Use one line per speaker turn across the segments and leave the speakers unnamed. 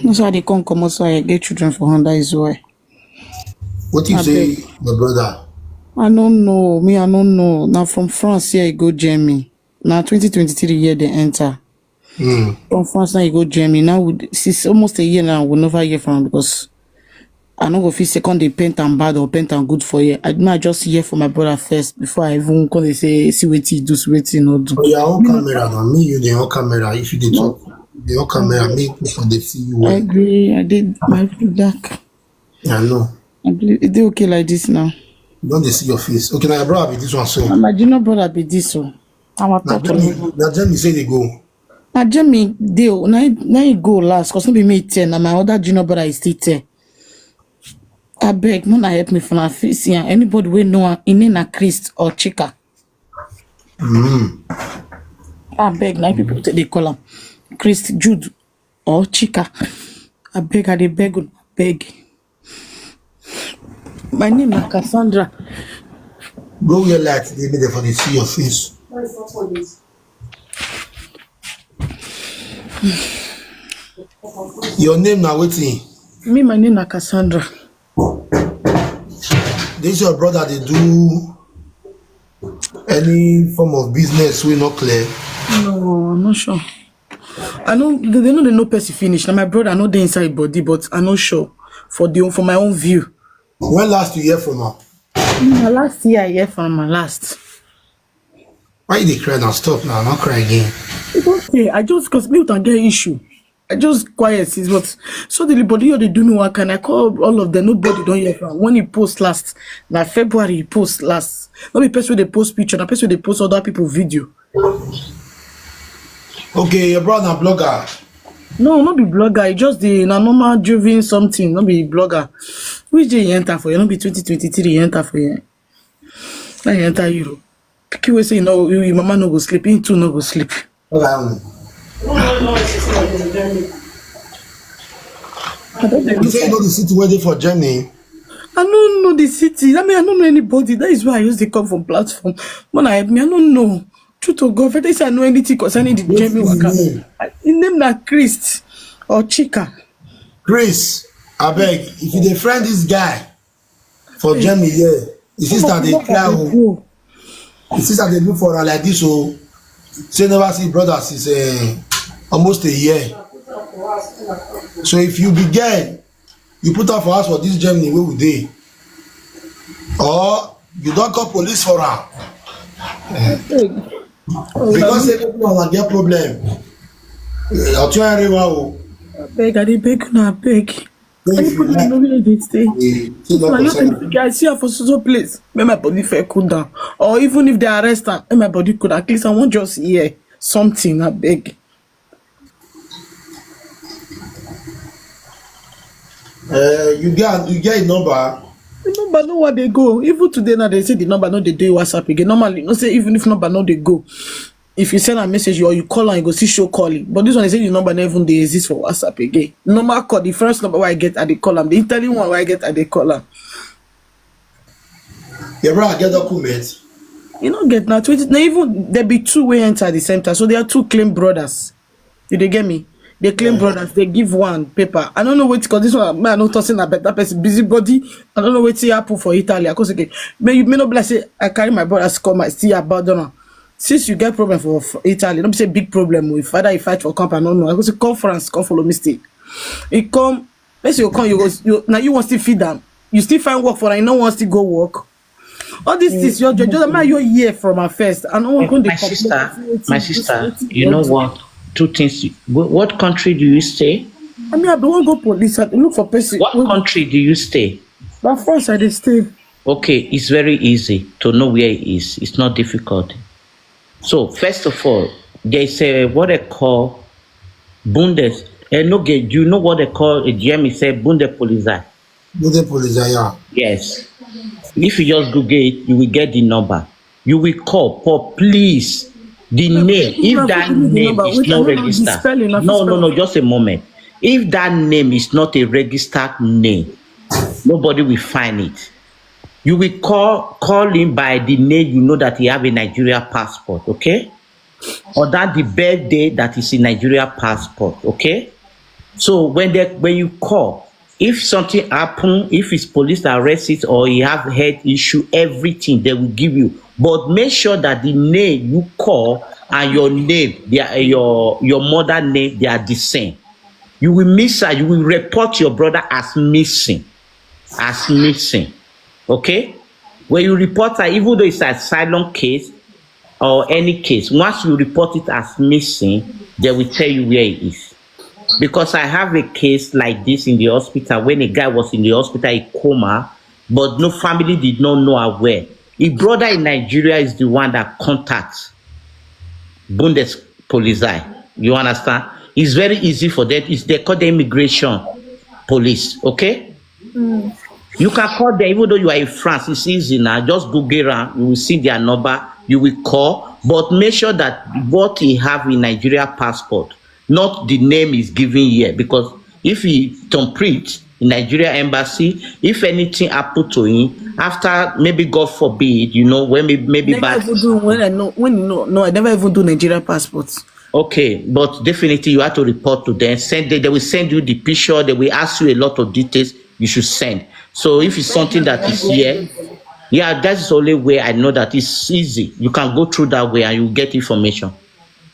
That's why they can't come outside. I get children for Honda is why.
What you say, my brother?
I don't know. Me, I don't know. Now from France, here I go Germany. Now 2023 year they enter. From France now you go Germany. Now since almost a year now, we'll never hear from because I know if it's second they paint and bad or paint and good for you. I might just hear from my brother first before I even call they say see what he do, see what he not do.
Oh, your own camera, now me, you the own camera. If you did talk, the own camera, me, they see you well.
I agree. I did my black.
I know.
I believe it okay like this now.
Don't they see your face? Okay, now your brother be this one so.
My junior brother be this so.
Now Jamie say they go.
Now Jamie deal. Now he go last. Cause no be me 10. And my other junior brother is still 10. I beg, no na help me for my face here. Anybody we know in a Christ or Chika. I beg, like people they call him Christ Jude or Chika. I beg, I beg. My name is Cassandra.
Go your light, they be there for the see your face. Your name now waiting.
Me, my name is Cassandra.
This your brother they do any form of business we not clear?
No, I'm not sure. I know they know the no person finish. Now my brother I know the inside body, but I'm not sure for my own view.
When last you hear from her?
Last year I hear from her last.
Why you dey cry now? Stop now, not cry again.
It's okay. I just cause me don't get issue. I just quiet since but so the body they do me what can I call all of them, nobody don't hear from when he post last. Now February he post last. Not be person they post picture, not person they post other people video.
Okay, your brother blogger.
No, not be blogger, it just the normal driven something, not be blogger. Which day you enter for you? Not be 2023 you enter for you. Now you enter Europe. Picky way say you know your mama no go sleep, you too no go sleep.
Okay. You say you know the city waiting for Germany.
I don't know the city. I mean, I don't know anybody. That is why I use the come from platform. When I help me, I don't know. True to God, if they say I know anything concerning the German worker, his name na Christ or Chika.
Chris, I beg, if you dey friend this guy for Germany, yeah, the sister they cry. The sister they look for her like this, so say never see brother since almost a year. So if you be girl, you put her for us for this Germany, where would they? Or you don't call police for her. Because they don't get problem. I'll try to
beg, I beg, na beg. Anybody know where they stay? I see her for so place. Make my body feel cool down. Or even if they arrest her, make my body cool. At least I want just hear something. I beg.
You get a number.
The number know where they go. Even today now they say the number no they do WhatsApp again. Normally, no say even if number no they go. If you send a message or you call and you go see show calling. But this one they say the number never even they exist for WhatsApp again. Normal call, the first number where I get at the call them. The Italian one where I get at the call them.
Your brother get documents.
You don't get now 20 now even there be two way enter at the same time. So there are two claim brothers. Did they get me? They claim brothers, they give one paper. I don't know what because this one man not tossing about that person busybody. I don't know what to happen for Italy. Because again, may not be like say I carry my brothers come, I still about don't. Since you get problem for Italy, don't say big problem with father you fight for company. No, I go to conference, come follow me stay. It come, let's say you come, you now you want to feed them. You still find work for them, you don't want to go work. All this is your just your year from our first. And
my sister, you know what? Two things. What country do you stay?
I mean, I don't go police. I look for person.
What country do you stay?
But first, I stay.
Okay, it's very easy to know where it is. It's not difficult. So first of all, there's a what they call Bundes. No, do you know what they call a GM? Say Bundespolizei.
Bundespolizei, yeah.
Yes. If you just Google it, you will get the number. You will call, but please. The name, if that name is not registered, no, just a moment. If that name is not a registered name, nobody will find it. You will call him by the name you know that he have a Nigeria passport, okay? Or that the birthday that is in Nigeria passport, okay? So when you call, if something happen, if it's police arrest it or you have head issue, everything they will give you. But make sure that the name you call and your name, they are, your mother name, they are the same. You will miss her. You will report your brother as missing, okay? When you report her, even though it's an asylum case or any case, once you report it as missing, they will tell you where it is. Because I have a case like this in the hospital when a guy was in the hospital in coma, but no family did not know where. His brother in Nigeria is the one that contacts Bundespolizei. You understand? It's very easy for them. They call the immigration police, okay? You can call them, even though you are in France, it's easy now. Just Google around, you will see their number, you will call, but make sure that what he have in Nigeria passport, not the name is given here, because if he complete in Nigeria embassy, if anything happen to him, after maybe God forbid, you know, when maybe bad.
I never even do Nigeria passports.
Okay, but definitely you have to report to them. They will send you the picture. They will ask you a lot of details you should send. So if it's something that is here, yeah, that's the only way I know that it's easy. You can go through that way and you get information.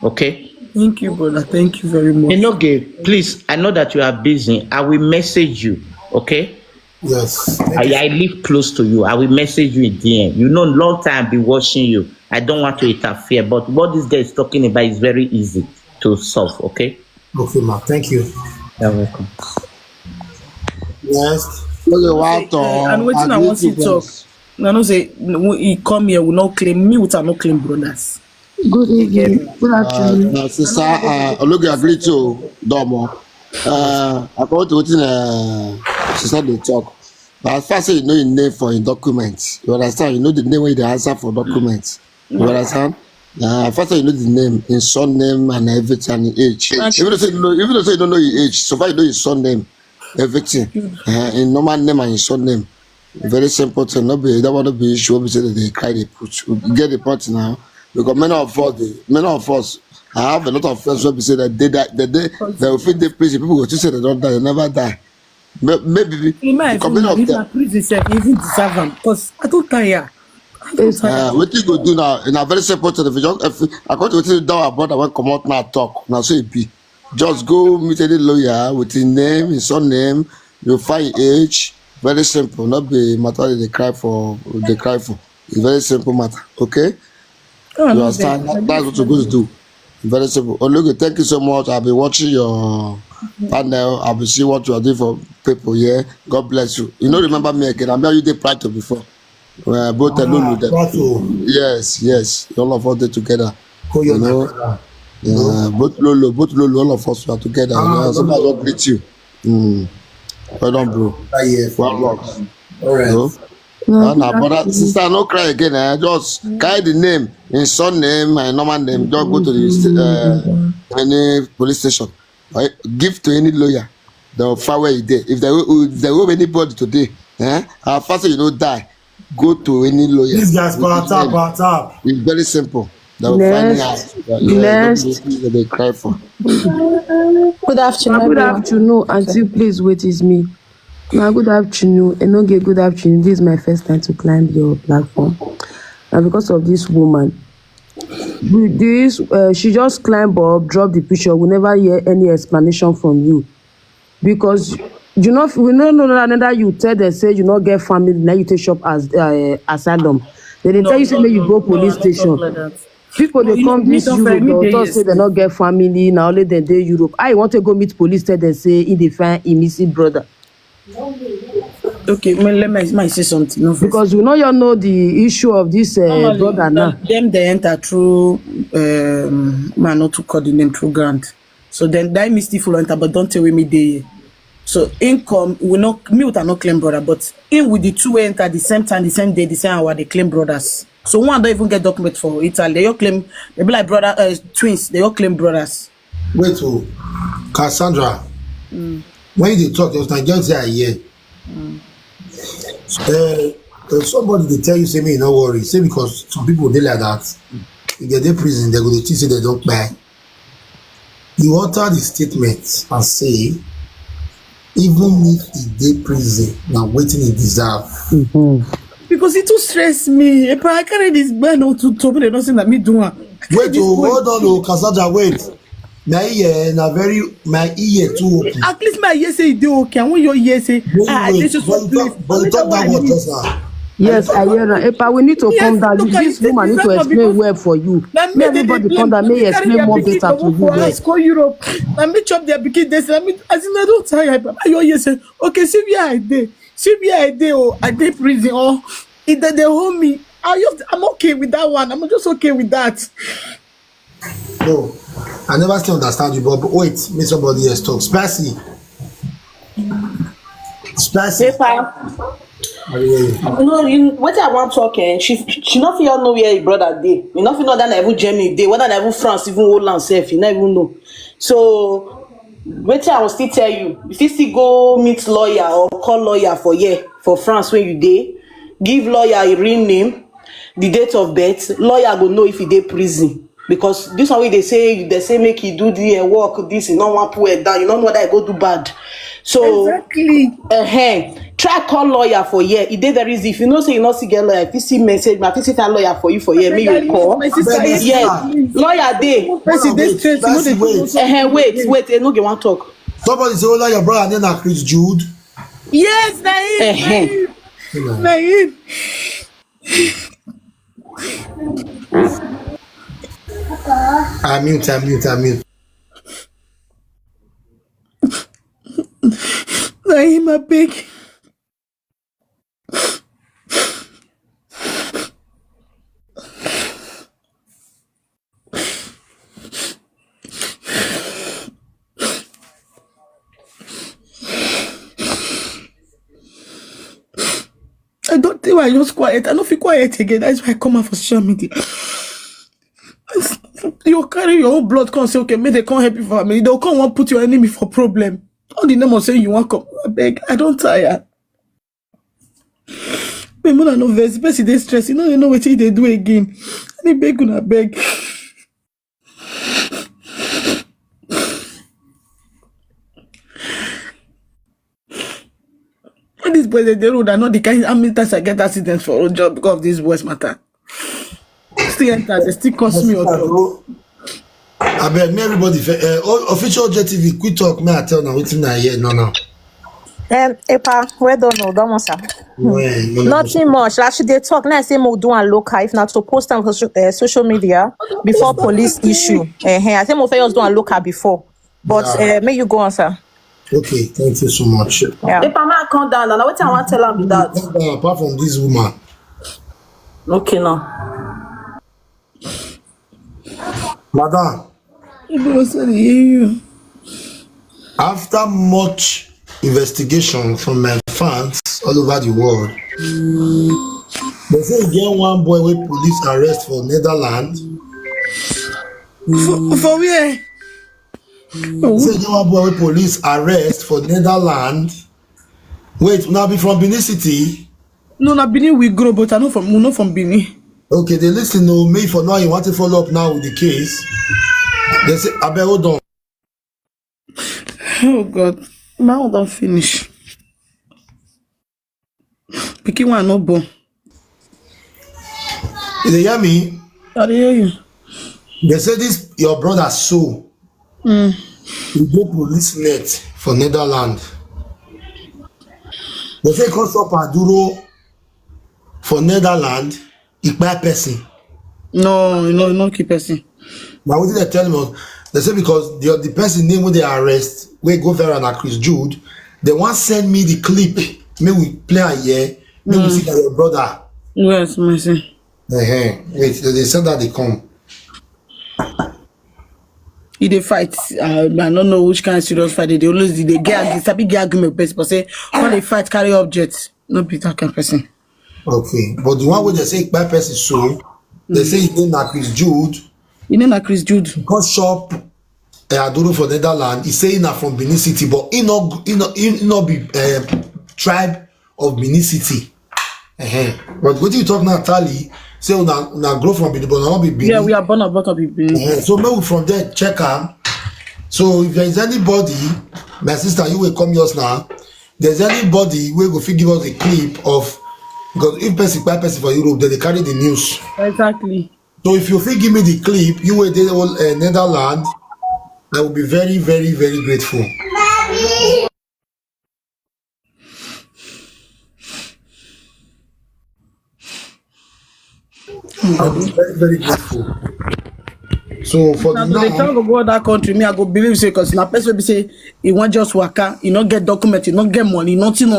Okay.
Thank you, brother. Thank you very much.
Enoge, please, I know that you are busy. I will message you. Okay.
Yes.
I live close to you. I will message you in DM. You know, long time I've been watching you. I don't want to interfere, but what this guy is talking about is very easy to solve. Okay.
Okay, ma. Thank you.
You're welcome.
Yes.
And waiting, I want to talk. I know say he come here will not claim me with no claim brothers.
Good evening. Good afternoon.
Sister, Ologi agree to Domo. According to what sister they talk. But as far as you know your name for your documents, you understand? You know the name where the answer for documents. You understand? First you know the name, in son name and everything and age. Even though you don't know your age, so far you know your son name, everything. In normal name and your son name. Very simple thing. Not be that want to be issue. We say that they cry, they put. You get the point now. Because many of us, I have a lot of friends who say that they will fit the prison. People will just say they don't die, they never die. Maybe
coming of them. Prison even deserve them because I don't tire.
What you go do now in a very simple thing. If according to what you about, I want come out now talk. Now so it be. Just go meet any lawyer with his name, his son name. You find age. Very simple. Not be matter they cry for. It's very simple matter. Okay. You understand? That's what you're going to do. Very simple. Olugo, thank you so much. I'll be watching your panel. I'll be seeing what you are doing for people here. God bless you. You know, remember me again. I met you did Plato before. Both Lulu. Yes. All of us did together. You know, both Lulu, all of us were together. Somebody will greet you. Well done, bro. Well luck.
All right.
But sister, no cry again. Just carry the name, in son name, my normal name. Just go to the any police station. Right? Give to any lawyer. They'll fire where you there. If they owe anybody today, faster you don't die. Go to any lawyer.
These guys part up.
It's very simple. They will find out. They cry for.
Good afternoon. Good afternoon, Auntie. Please wait, is me. Now, good afternoon. Enoge, good afternoon. This is my first time to climb your platform. And because of this woman, she just climbed up, dropped the picture. We never hear any explanation from you. Because we don't know that you tell them, say you not get family, now you take shop as asylum. Then they tell you, say, you go police station. People, they come this Europe, they'll say they not get family, now only they Europe. I want to go meet police, tell them, say, in the find a missing brother.
Okay, let me say something. No,
because we know the issue of this brother now.
Them they enter through man not to call the name through grant. So then that misty full enter, but don't tell me they. So income we not me with no claim brother, but in with the two enter the same time, the same day, the same hour they claim brothers. So one don't even get document for Italy. They all claim they be like brother twins. They all claim brothers.
Wait, Cassandra. When you talk, there's Nigerians there here. Somebody they tell you, say me, no worry. Say because some people they like that. If they get prison, they go to say they don't buy. You alter the statement and say even if he dey prison, na wetin he deserve.
Because it too stress me. If I carry this burn to top, they don't say that me do one.
Wait, hold on, Kasaja, wait. My ear, my ear too open.
At least my ear say it do okay. And when your ear say,
Wait, but you talk that word just now.
Yes, I hear that. Epa, we need to come down. This woman need to explain well for you. May everybody come down. May explain more better to you. Well.
Go Europe. Let me chop their bikini. As in, I don't tire. Your ear say, okay, see where I did. See where I did. Oh, I did prison. Oh, they hold me. I'm okay with that one. I'm just okay with that.
No, I never still understand you, but wait, make somebody else talk. Spicy.
No, what I want talking, she not feel know where your brother dey. You not feel know that na even Germany dey, whether na even France, even Holland self, you not even know. So, what I will still tell you, if you still go meet lawyer or call lawyer for France when you dey, give lawyer a real name, the date of birth, lawyer go know if he dey prison. Because this one way they say make he do the work, this is not one put it down, you don't know that I go do bad. So
exactly.
Try call lawyer for here. It dey very easy. If you know say you not see get lawyer, if you see message, my if find lawyer for you for here, me you call. Yes, lawyer dey. Wait, no get one talk.
Somebody say, "Oh, your brother name na Chris Jude."
Yes, Naim.
I mute.
Naim, I beg. I don't think I just quiet. I don't feel quiet again. That's why I come out for social media. You carry your own blood, come say, okay, may they come help you for family. They'll come and put your enemy for problem. All the name of saying you want come. I beg, I don't tire. My mother no vex, but they stress. You know what they do again. I beg, I beg. When these boys they road, I know the kind how many times I get accidents for road job because of these boys matter. Still enter, they still cost me.
I beg me everybody. Official JTV, quick talk. Me I tell now wetin I hear no.
Epa, where don't know, don't sir. Nothing much. Actually, they talk now. I say more do and local. If not to post on social media before police issue. I say more just do and local before. But may you go on, sir.
Okay, thank you so much.
Yeah. Epa, man, calm down. Now, what I want to tell them that.
Apart from this woman.
Okay, now.
Madam.
You.
After much investigation from my fans all over the world, they say e get one boy wey police arrest for Netherland.
For where?
They say e get one boy wey police arrest for Netherland. Wait, now be from Benin City?
No, na Benin we grow, but I know from Benin.
Okay, they listen to me for now. You want to follow up now with the case? They say, I bet hold on.
Oh God, my hold on finish. Pikin one no born.
You hear me?
I hear you.
They say this your brother so. He go police net for Netherlands. They say come stop Aduro for Netherlands. Kpai person.
No, keep person.
Now what did they tell me? They say because the person name when they arrest, we go there and Chris Jude, they want send me the clip. May we play a year. May we see that your brother.
Yes, mercy.
Wait, they said that they come.
If they fight, I don't know which kind of serious fight they always they get argument person, but say when they fight carry objects, no be that kind of person.
Okay, but the one where they say Kpai person so, they say his name na Chris Jude.
His name na Chris Jude.
Because shop Aduro for Netherlands, he say na from Benin City, but he not be tribe of Benin City. But what you talk now, Tali? Say una grow from Benin, but not be Benin.
Yeah, we are born and brought up in Benin.
So maybe from there check am. So if there is anybody My sister, you will come yours now. There's anybody who will give us a clip of, because if person buy person for Europe, then they carry the news.
Exactly.
So if you fit give me the clip, you will dey Netherland, I will be very, very, very grateful. I'll be very, very grateful. So for
Now,
the
they can't
now,
go that country. Me, I go believe say because na person will be say he want just waka, he not get document, he not get money, nothing.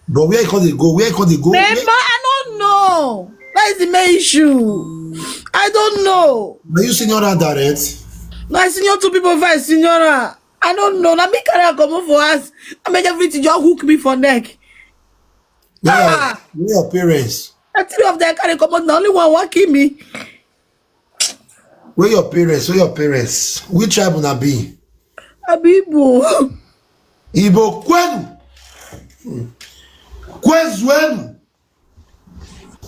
but where they go? Where they go?
Remember, I don't know. That is the main issue. I don't know.
Are you senior direct?
My senior two people fight senior. I don't know. Now me carry come for us. I make everything just hook me for neck.
Where your parents?
The three of them carry come out. The only one want kill me.
Where your parents? Where your parents? Which tribe will be?
Abibu.
Igbo kwenu. Kwezwenu.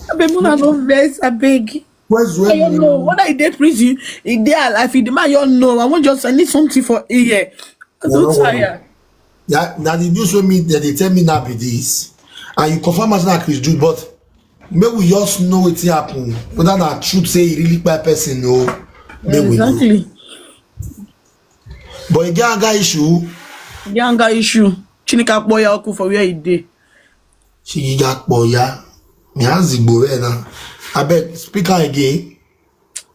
Abibu na no vex. I beg. I don't know. Whether he dey prison, he dey alive, he dey man, you know. I want just I need something for a year. I'm so tired.
Yeah, now the news with me that they tell me now be this. And you confirm as not Chris Jude, but maybe we just know what happen. Whether that truth say he really bad person, no.
Exactly.
But again, guy issue.
Younger issue. Chinika boya oku for where he dey.
She got boya. Me has the boy now. I beg, speak her again.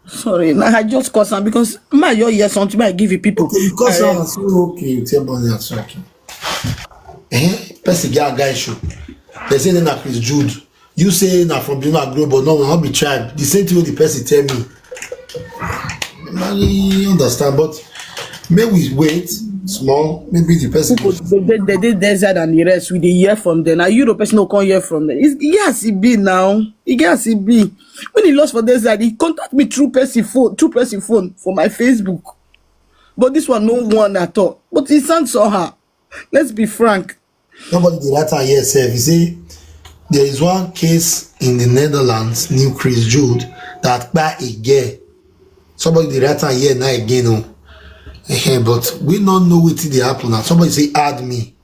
Sorry, nah, I just cause am because my your hear something I give you people.
Okay, because I'm so okay. You tell me that's okay. Person get guy issue. They say then na Chris Jude. You say na from Bima Group, but no, will not be tribe. The same thing with the person tell me. I understand, but maybe we wait small. Maybe the person.
They did desert and the rest. We dey hear from them. Now Europe person no come hear from them. Yes, he be now. Yes, he be. When he lost for desert, he contact me through person phone for my Facebook. But this one no one at all. But his son saw her. Let's be frank.
Nobody did that here self. You see, there is one case in the Netherlands, new Chris Jude, that by a girl. Somebody did that here now again, no. But we don't know what they happen now. Somebody say add me.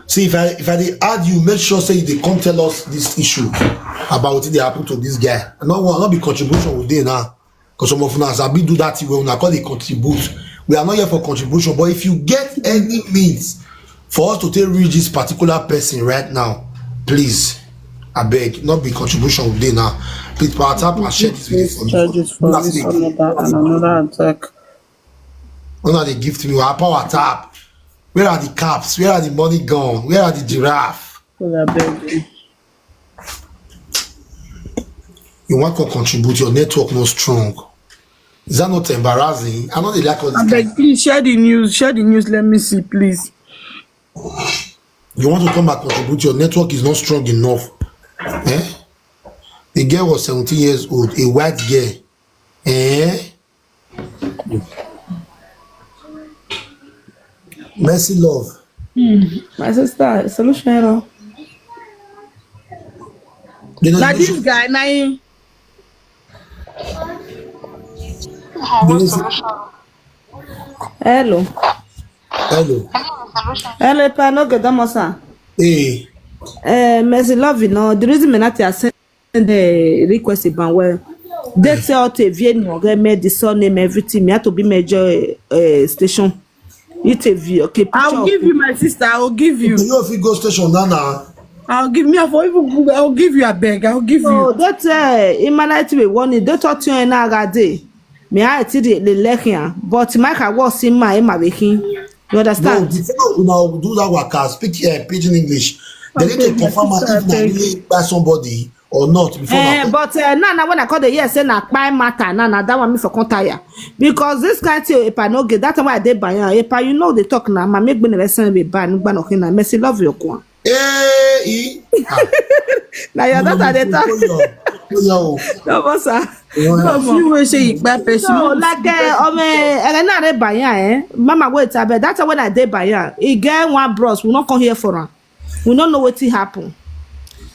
See if I dey add you, make sure say they come tell us this issue about what they happen to this guy. And not be contribution with them now. Because some of us have been do that way when I call it contribute. We are not here for contribution, but if you get any means for us to take reach this particular person right now, please, I beg, not be contribution with them now. Please power tap and share this video
Charges for this another attack.
When are they gift me? Our power tap. Where are the caps? Where are the money gone? Where are the giraffe? You want to contribute, your network not strong. Is that not embarrassing? I know they like all this.
I beg, please share the news. Share the news. Let me see, please.
You want to come back contribute, your network is not strong enough. Eh? The girl was 17 years old, a white girl. Eh? Mercy love.
My sister, solution error. Now this guy, now hello. Hello, pa no get damosa.
Hey.
Mercy love, you know. The reason me not send the request about well. They say out a view, made the son name everything. Me have to be major station. Interview, okay. I'll give you my sister. I'll give you.
You if you go station now.
I'll give me for even. I'll give you a bag. I'll give you.
Oh, that's in my night we want it. Don't talk to you in a day. Me I tell the lekin, but my car was in my making. You understand?
No, do that work. Speak pidgin English. They need to confirm if they really by somebody or not before.
But now when I call the yes, say na Kpai matter. Now that one me for contire because this guy tell if I no get that why I dey buy if I you know they talk now. Ma make me listen be ban no okay na Mercy love your kwa. Now your daughter dey talk. No boss.
You will say Kpai person.
No like na dey buy Mama wait abeg. That's when I dey buy he get one bros we not come here for am. We don't know what happen.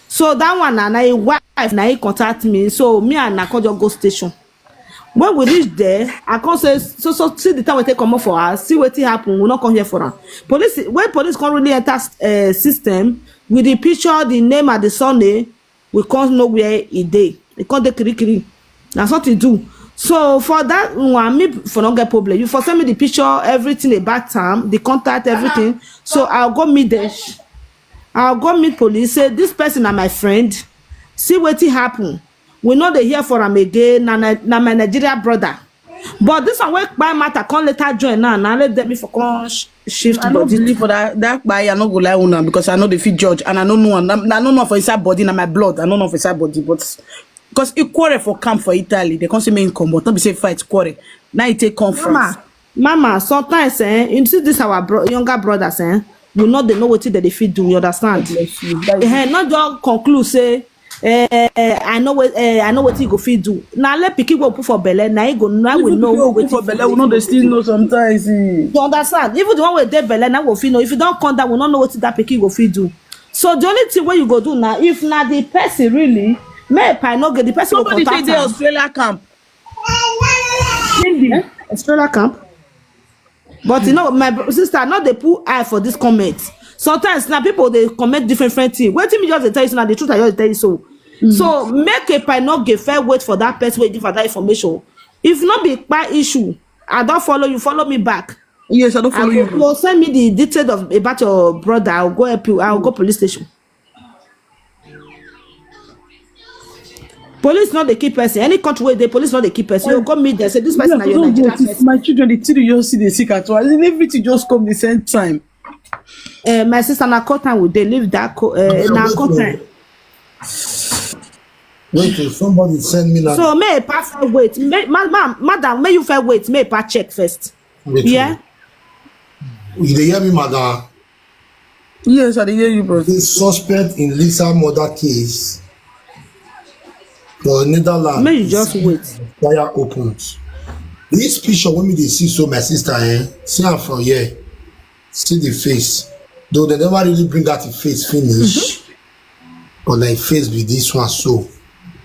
So that one and I wife na he contact me. So me and Nako just go station.
When we reach there, I can't say so see the time we take come up for us, see what happen, we not come here for her. Police when police can't really enter system with the picture, the name and the surname, we can't know where it dey. They can't dey Kirikiri. That's what they do. So for that one, me for not get problem. You for send me the picture, everything about time, the contact, everything. So I'll go meet them. I'll go meet police. Say this person are my friend. See what happen. We know they hear for am again. Na my Nigeria brother. But this one work by matter can't let her join now. Now let them for come shift.
I don't believe for that by I not go lie una because I know the fit judge and I don't know I don't know for inside body na my blood. I don't know for inside body, but because it quarrel for camp for Italy, they can't say me income, but not be say fight quarrel. Now it take conference.
Mama, sometimes you see this our younger brothers you know they know what they fit do. You understand? Not just conclude say. I know what he go fit do. Now let pikin go put for belle. Now he go now we know
what for belle. We know they still know sometimes.
You understand? Even the one with dead belle now we fit know. If you don't come down, we don't know what that pikin go fit do. So the only thing where you go do now, if not the person really, may I not get the person.
Somebody say they Australia camp.
Australia camp. But you know, my sister, not they put eye for this comment. Sometimes now people they comment different things. Wait till me just tell you now the truth I just tell you so. So make Kpai not get fair wait for that person waiting for that information. If not be Kpai issue, I don't follow you, follow me back.
Yes, I don't follow you.
Go send me the details of about your brother. I'll go help you. I'll go police station. Police not the key person. Any country where the police not the key person. You go meet them. Say this person are your Nigerian person.
My children, the two you just see the sick at once. Everything just come the same time.
My sister na court time would they leave that na court time.
Wait till somebody send me that.
So may pass wait. Madam, may you first wait. May pass check first.
Wait,
yeah.
You dey hear me, madam?
Yes, I dey hear you, bro.
The suspect in Lisa murder case for Netherland.
May you just wait.
Fire opens. This picture when me dey see so my sister see am from here. See the face. Though they never really bring out the face finish. But like face with this one so.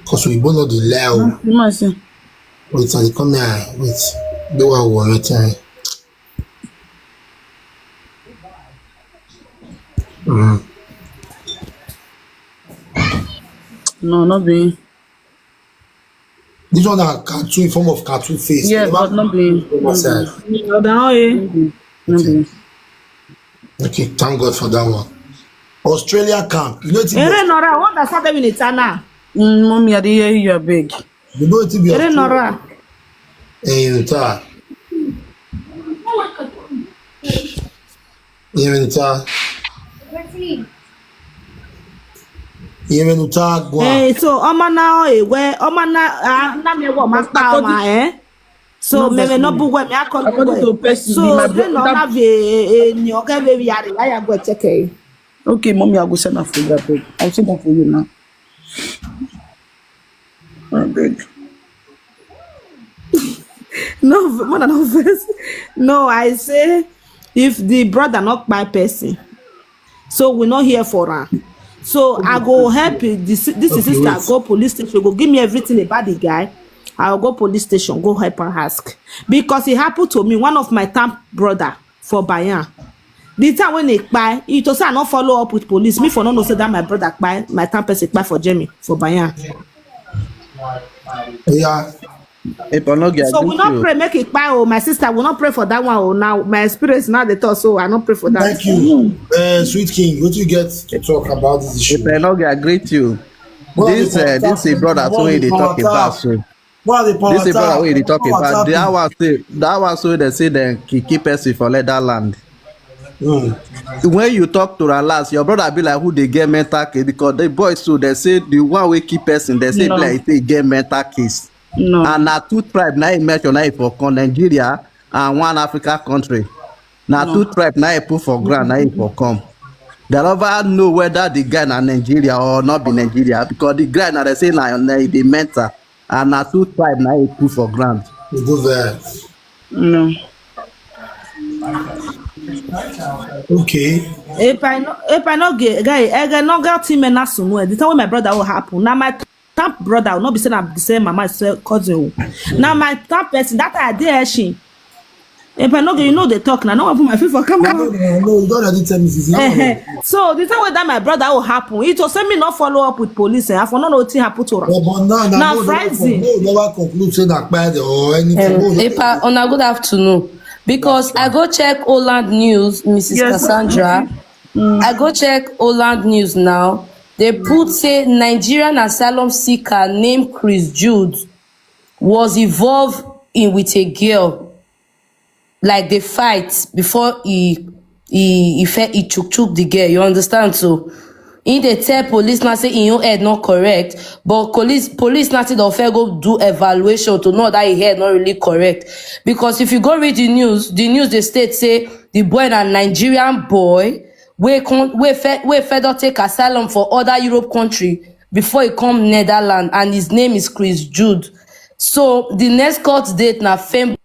Because we both know the layout. Wait, I come here. Wait. The one we right here.
No, not being.
This one are cartoon in form of cartoon face.
Yeah, but not being.
Okay, thank God for that one. Australia camp. You know it's
Nora, what does that mean it's Anna?
Mommy, I didn't hear you are big.
You know it's be
Nora. So Omana where Omana na me wo ma so me no bu we me akọ so then no have ni o ke be yare I go check it.
Okay, mommy, I'll go send her for you, big. I'll send her for you now. Big.
No, I say if the brother not my person, so we're not here for her. So I go help this sister go police station, go give me everything about the guy. I'll go police station, go help her ask. Because it happened to me, one of my camp brother for Bayan. The time when they buy, it was I not follow up with police. Me for no say that my brother buy, my camp person buy for Jamie, for Bayan.
Yeah.
So we not pray, make it buy, oh, my sister will not pray for that one. Oh, now my experience now the thought, so I not pray for that.
Thank you. Sweet King, what do you get to talk about this issue?
I greet you. This is brother so they talk about so. This is brother way they talk about. That was so they say they keep person for Netherland. When you talk to her last, your brother be like who they get mental case because the boys so they say the one way keep person they say like they get mental case.
No.
And na two tribe now he mention now for Nigeria and one Africa country. Now two tribe now he put for ground now he for come. They never know whether the guy na Nigeria or not be Nigeria because the guy now they say na the mental and na two tribe now he put for ground.
You go there.
No.
Okay.
If I no get guy, I no get him na sunu. The time when my brother will happen. Now my
half brother, not be saying I'm the same mama, cousin. Now my third person, that I did she. If I know you know they talk now, no one put my feet for camera.
No, you don't already tell me this.
So the time when that my brother will happen, it was me not follow up with police. I for not know what happen to her.
But now
Friday.
No, never conclude say that bad or anything.
On a good afternoon. Because I go check Holland News, Mrs. Cassandra. I go check Holland News now. They put say Nigerian asylum seeker named Chris Jude was involved in with a girl. Like they fight before he chook the girl. You understand? So in they tell police now say in your head not correct, but police now say they'll go do evaluation to know that his head not really correct. Because if you go read the news they state say the boy a Nigerian boy we further take asylum for other Europe country before he come Netherland, and his name is Chris Jude. So the next court date na February.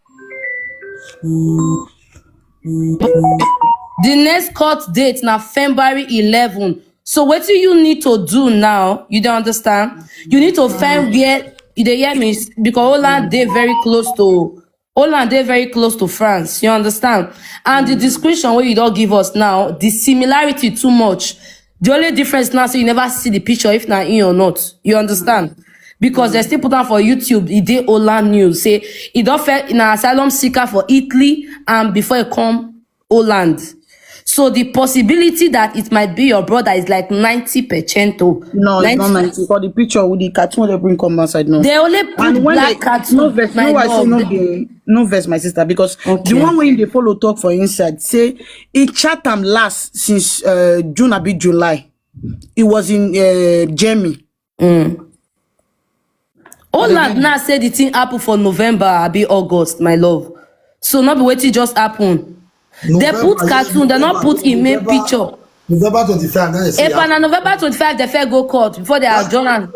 The next court date na February 11. So what do you need to do now? You don't understand? You need to find where you hear me, because Holland they very close to France. You understand? And the description where you don't give us now, the similarity too much. The only difference now, so you never see the picture if not in or not. You understand? Because they still put on for YouTube, it did Holland News. Say, he don't fell in an asylum seeker for Italy and before he come Holland. So the possibility that it might be your brother is like 90%.
No, it's not 90. Because the picture with the cartoon they bring come outside now.
They only put black cartoon.
No verse, no verse, my sister, because the one when they follow talk for inside say it chat them last since June a bit July. It was in Germany.
Holland now said the thing happen for November, I be August, my love. So not be waiting just happen. They put cartoon, they not put in main picture.
November 25, then they say.
If on November 25, they fair go court before they are journal.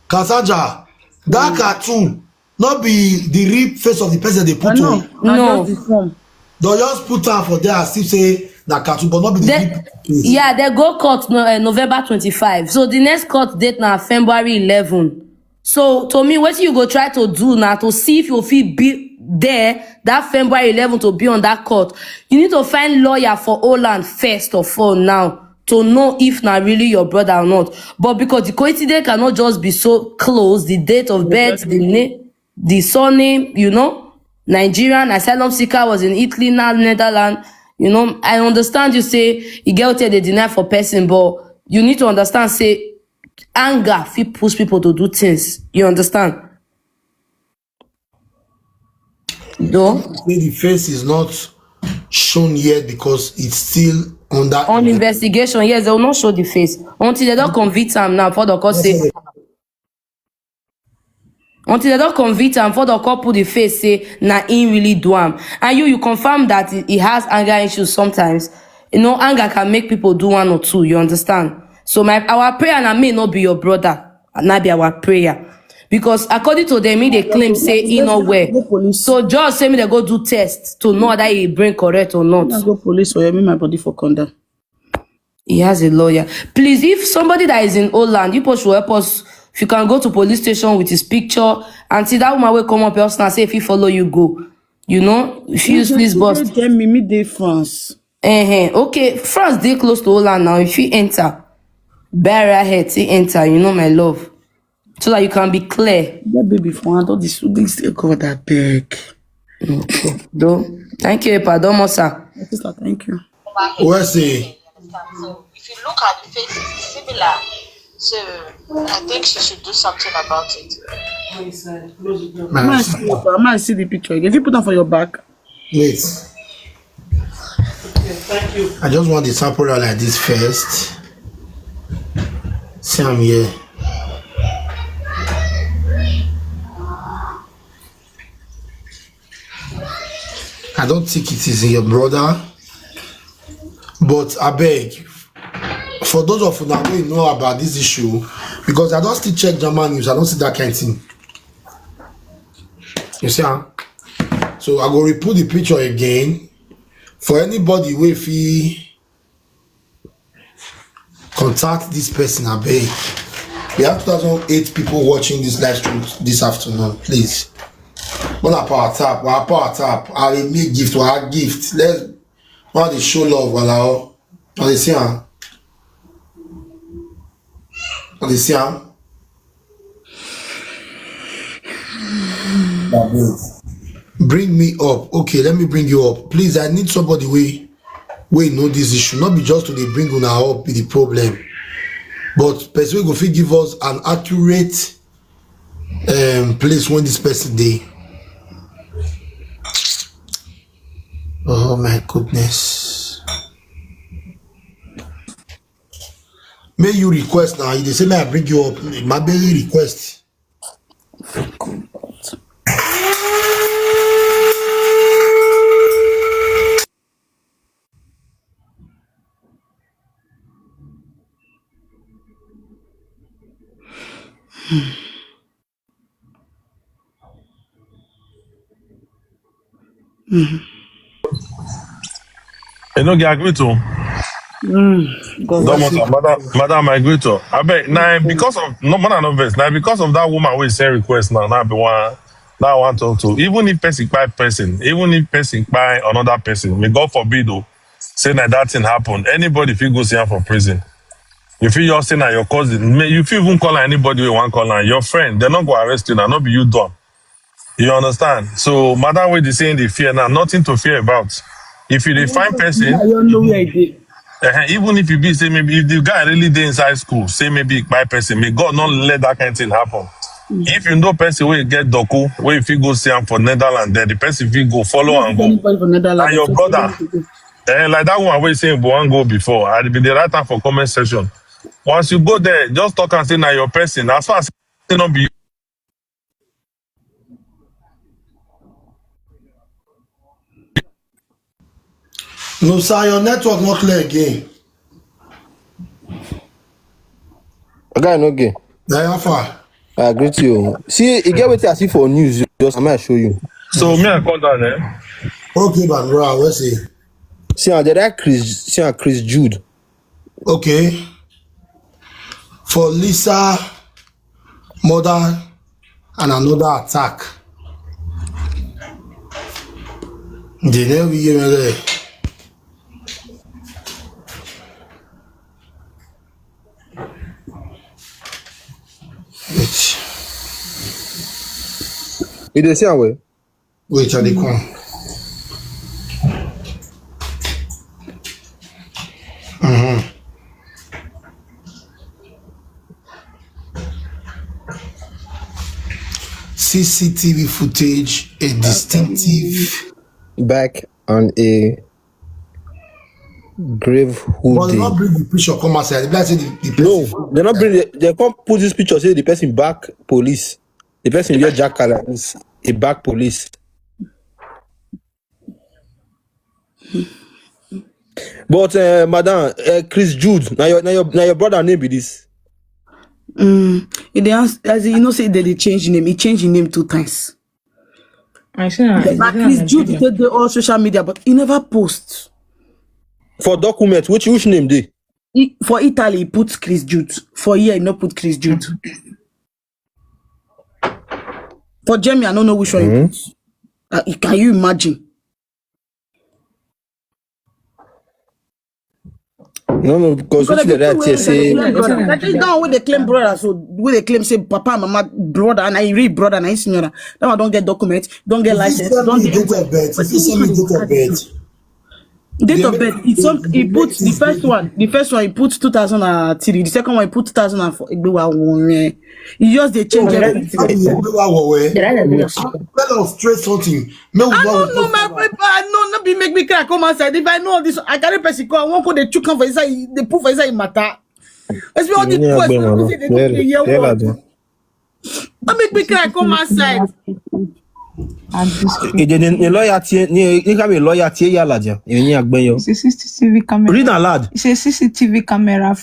Cassandra, that cartoon not be the real face of the person they put on.
No.
They just put her for there and still say that cartoon, but not be the real face.
Yeah, they go court November 25. So the next court date now February 11. So to me, what you go try to do now to see if you feel be there that February 11 to be on that court, you need to find lawyer for Holland first of all now to know if not really your brother or not. But because the coincidence cannot just be so close, the date of birth, the name, the surname, you know, Nigerian asylum seeker was in Italy, now Netherlands. You know, I understand you say you get they deny for person, but you need to understand say anger fit push people to do things. You understand? No.
The face is not shown yet because it's still
on investigation. Yes, they will not show the face until they don't convict him now for the court say. Until they don't convict him for the court put the face say na him really do him. And you confirm that he has anger issues sometimes. You know, anger can make people do one or two. You understand? So our prayer na may not be your brother, and not be our prayer. Because according to them, they claim say he not well. So just say me they go do tests to know that he brain correct or not.
I go police or me my body for condom.
He has a lawyer. Please, if somebody that is in Holland, you should help us. If you can go to police station with his picture and see that woman will come up else and say if he follow you go. You know, if you use please boss.
Tell me dey France.
Okay, France they close to Holland now. If you enter, barrier head, see enter, you know my love. So that you can be clear.
That baby for all this cover that bag.
Okay. Thank you, pardon, Mosa.
Sister, thank you.
Where say?
So if you look at the face, it's similar. So I think she should do something about it.
I might see the picture. If you put on for your back.
Please.
Okay, thank you.
I just want the sample like this first. See, I'm here. I don't think it is in your brother, but I beg for those of you that don't know about this issue, because I don't still check German news, I don't see that kind of thing. You see, huh? So I go report the picture again for anybody who if he contact this person. I beg We have 2008 people watching this live stream this afternoon. Please. One power tap. I will make gift. Our gift. Let's want to show love. Voilà. On the see. On the see. Bring me up. Okay, let me bring you up. Please, I need somebody we know this issue. Not be just to they bring on up with the problem. But person go fit give us an accurate place when this person dey. Oh my goodness. May you request now. They say may I bring you up. My baby request.
You know, get agree to. Madam, I agree to. I bet now because of no man no verse. Now because of that woman we send request now be one that I want to talk to. Even if person by person, even if person by another person, may God forbid though, say that thing happen. Anybody if you go see her for prison. If you just say that your cousin, you feel even call anybody you want call her, your friend, they're not going to arrest you now, not be you done. You understand? So, madam, what they saying they fear now, nothing to fear about. If you define person,
I don't know where I did.
even if you be say maybe if the guy really dey inside school, say maybe by person, may God not let that kind of thing happen. If you know person where you get doku, where if you go see him for Netherland, then the person if you go follow and go, and your brother, like that one where saying go and go before, I'd be the right time for comment section. Once you go there, just talk and say now your person. As far as it not be.
No, sir, your network not clear again.
Okay, no gay.
How far?
I agree to you. See, you get what I see for news. Just I might show you.
So me I call down there.
Okay, man, bro. Let's see.
See, there Chris Jude.
Okay. For Lisa, mother, and another attack. They never give me there. Wait.
You dey see am well?
Wait, I dey come. CCTV footage, a distinctive
back on a grave hoodie.
But they not bring the picture come outside. They say the person.
No, they not bring. They can't put this picture. Say the person back police. The person wear jack color is a back police. But madam, Chris Jude, now your brother name be this.
As you know, say that they changed name. He changed his name 2 times. Like Chris Jude did the all social media, but he never posts.
For document, which name they?
For Italy, he puts Chris Jude. For here, he not put Chris Jude. For Jamie, I don't know which one he puts. Can you imagine?
No, because what the right here say.
That is not when they claim brother. So when they claim say papa, mama, brother, and I read brother and I signora. Now I don't get documents, don't get license, don't get
date of birth. If you send me date of birth.
Date of birth. It's some. He puts the first one. The first one he puts 2003. The second one he put 2004. He just they change everything.
Let us stress something.
I don't know my paper. I know not be make me cry. Come outside. If I know this, I carry person. I won't put the chicken for inside. They put for inside matter. It's all the questions. Don't make me cry. Come outside.
The lawyer it's
a CCTV camera.
Read aloud.
It's a CCTV camera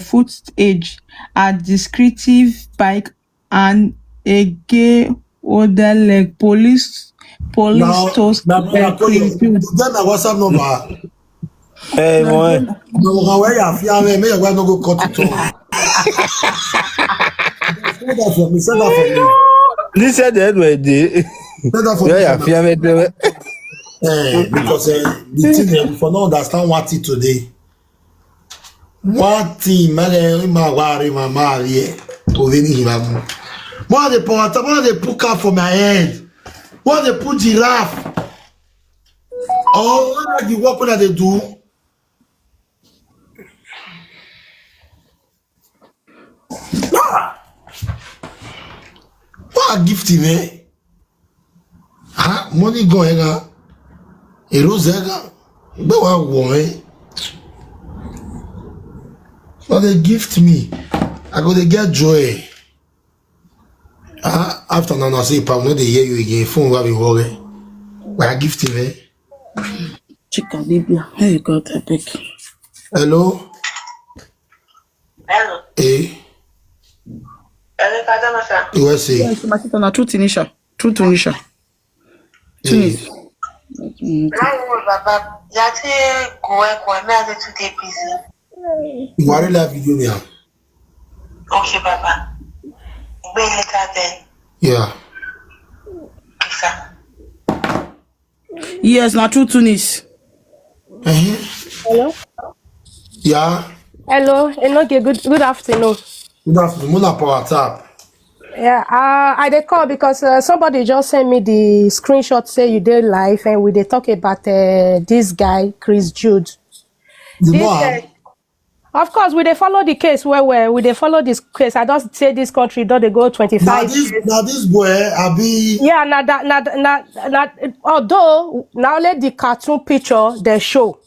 footage, a descriptive bike, and a gay older leg. Police toast.
Then my WhatsApp number.
Hey, boy.
No, where you are? May your wife not go cut it off. Send that for me. Send that for me.
This said the Edward day.
Send that for me.
Yeah, fear me.
Because the thing for not understand what it today. What thing, man? My worry, my marry. To any him. What they put car for my head? What they put giraffe? Oh, what the work that they do? What a gift, man. Money going on. A rose, but what woman? But they gift me. I go to get joy. After now, I say, if I'm not hear you again, phone will be worried. But I gift him, eh?
Chicken, baby. Hey, God, I beg.
Hello?
Hello.
Eh? You will say?
Yes, my sister, na true Tunisia. True Tunisia. Tunis.
Baba, yati go me as to take busy.
You want to live video now?
Okay, Baba. Be later then.
Yeah.
Okay, sir.
Yes, na true Tunis.
Hello.
Yeah.
Hello. Enoke, good afternoon.
Good afternoon. Mona power tap.
Yeah, I dey call because somebody just sent me the screenshot say you did live and we dey talk about this guy Chris Jude.
The
This
man.
of course we dey follow the case where we dey follow this case. I just say this country don dey go 25 years.
Now this boy, I be.
Yeah, although now only the cartoon picture they show,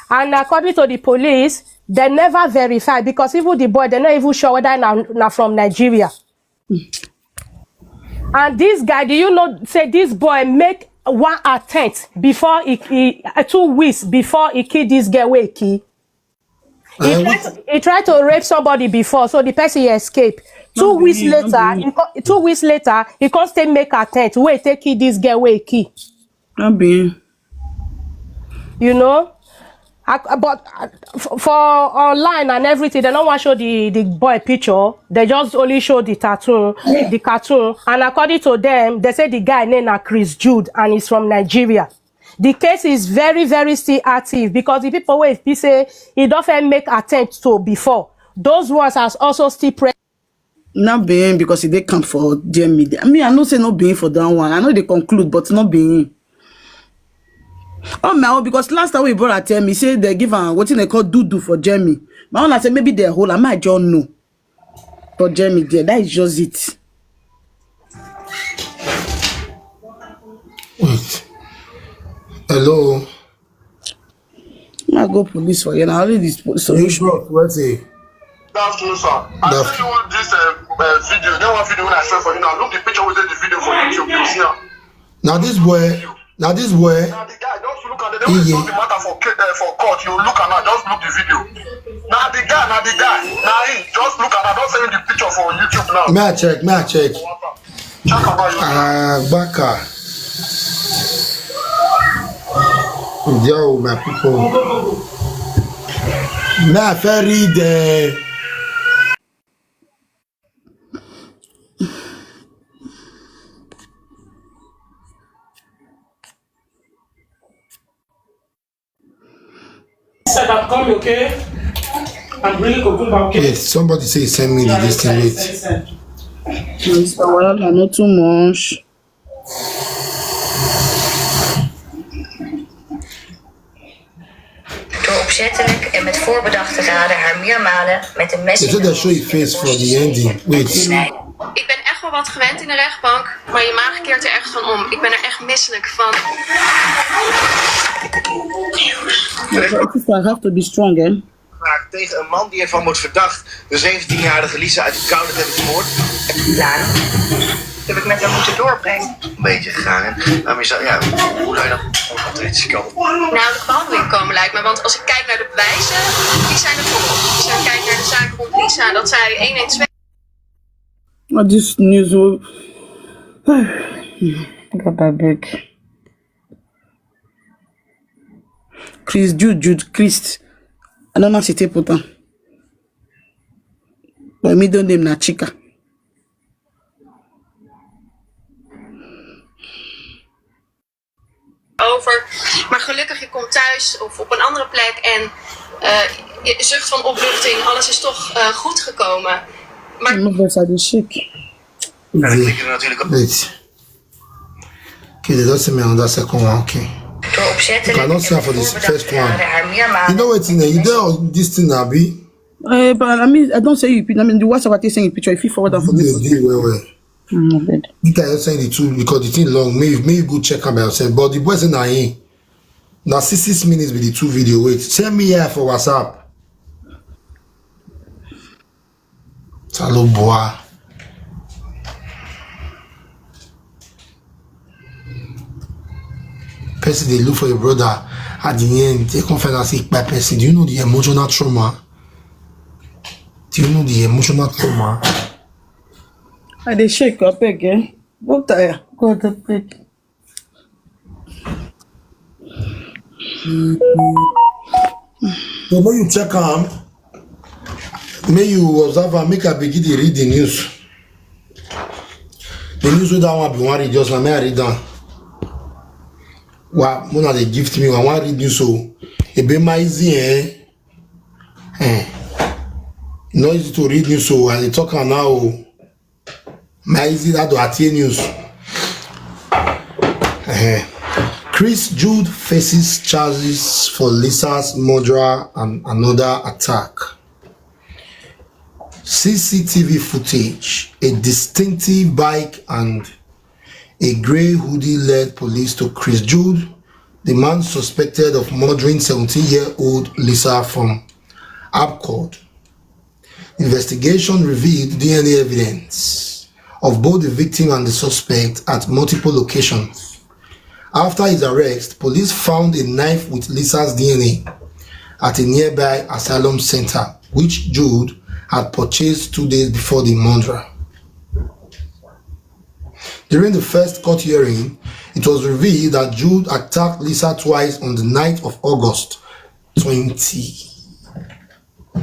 and according to the police, they never verify because even the boy they not even sure whether na from Nigeria. And this guy, do you know? Say this boy make one attempt before he 2 weeks before he killed this girl. Where he tried to rape somebody before, so the person escaped. 2 weeks later, 2 weeks later, he can't still make attempt. Wait, take kill this girl. Where he
Not being.
you know. But for online and everything, they don't want to show the boy picture. They just only show the cartoon. And according to them, they say the guy named Chris Jude and he's from Nigeria. The case is very, very still active because the people where he say he don't make attempts to before. Those ones are also still present.
Not being because they come for Jamie. I mean, I know say not being for that one. I know they conclude, but not being. Oh my, because last time we brought tell me say they give what they call do for Jamie. My own I say maybe they're whole. I might just know for Jamie there. That is just it.
Wait. Hello.
I go police for you now. Already this solution.
What's it?
Good afternoon, sir. I sent you this video. That one video when I showed for you now. Look the picture with the video for YouTube. You see now.
Now this boy.
Now the guy, just look at the way the matter for court. You look at that, just look the video. Now the guy. Now he just look at that. Don't send the picture for YouTube now.
May I check?
Check about you.
Baka. Yo, my people. May I ferry the.
Said I'm coming, okay? I'm bringing cucumber, okay?
Yes, somebody say send me the listing rate.
Well, not too much.
Door opzettelijk en met voorbedachte raden haar meermalen met een mes in de
show your face for the ending. Wait.
Ik ben echt wel wat gewend in de rechtbank, maar je maag keert er echt van om. Ik ben er echt misselijk van.
I have to be strong, eh?
Tegen een man die ervan wordt verdacht de 17-jarige Lisa uit de koude te hebben vermoord.
Laan. Heb ik met haar moeten doorbrengen.
Een beetje gegaan, hè? Maar je zou, ja, hoe zou je dat oncontractisch komen?
Nou, de behandeling komen lijkt me, want als ik kijk naar de bewijzen, die zijn er volop. Als ik kijk naar de zaak rond Lisa, dat zij 112...
What this news will... God, I beg. Chris, Jude, Christ. I don't know if it's important. But middle name na Chika.
Over. Maar gelukkig, je komt thuis of op een andere plek en je zucht van opluchting. Alles is toch goed gekomen. Maar...
Okay, they don't say me on that second one, okay. You cannot say for this first one. You know what, you don't this thing, Abi?
But I mean, I don't say you. I mean, the WhatsApp is saying picture. If you forward that for me,
you can send it too because the thing long. May you go check them by yourself. But the boys in here now 6 minutes with the 2 video. Wait, send me here for WhatsApp. Hello, boy. Person they look for your brother at the end. They confess as sick by person. Do you know the emotional trauma? Do you know the emotional trauma?
I dey shake up again. Go tire. Go to bed.
So when you check may you observe and make a begin to read the news. The news with that one be one read just now. May I read down? Wow, one they gift me. I want read news so it be my easy not easy to read news so as they talk now. My easy that to attend news. Chris Jude faces charges for Lisa's murder and another attack. CCTV footage, a distinctive bike and a grey hoodie led police to Chris Jude, the man suspected of murdering 17-year-old Lisa from Abcord. Investigation revealed DNA evidence of both the victim and the suspect at multiple locations. After his arrest, police found a knife with Lisa's DNA at a nearby asylum center, which Jude had purchased 2 days before the murder. During the first court hearing, it was revealed that Jude attacked Lisa twice on the night of August 20.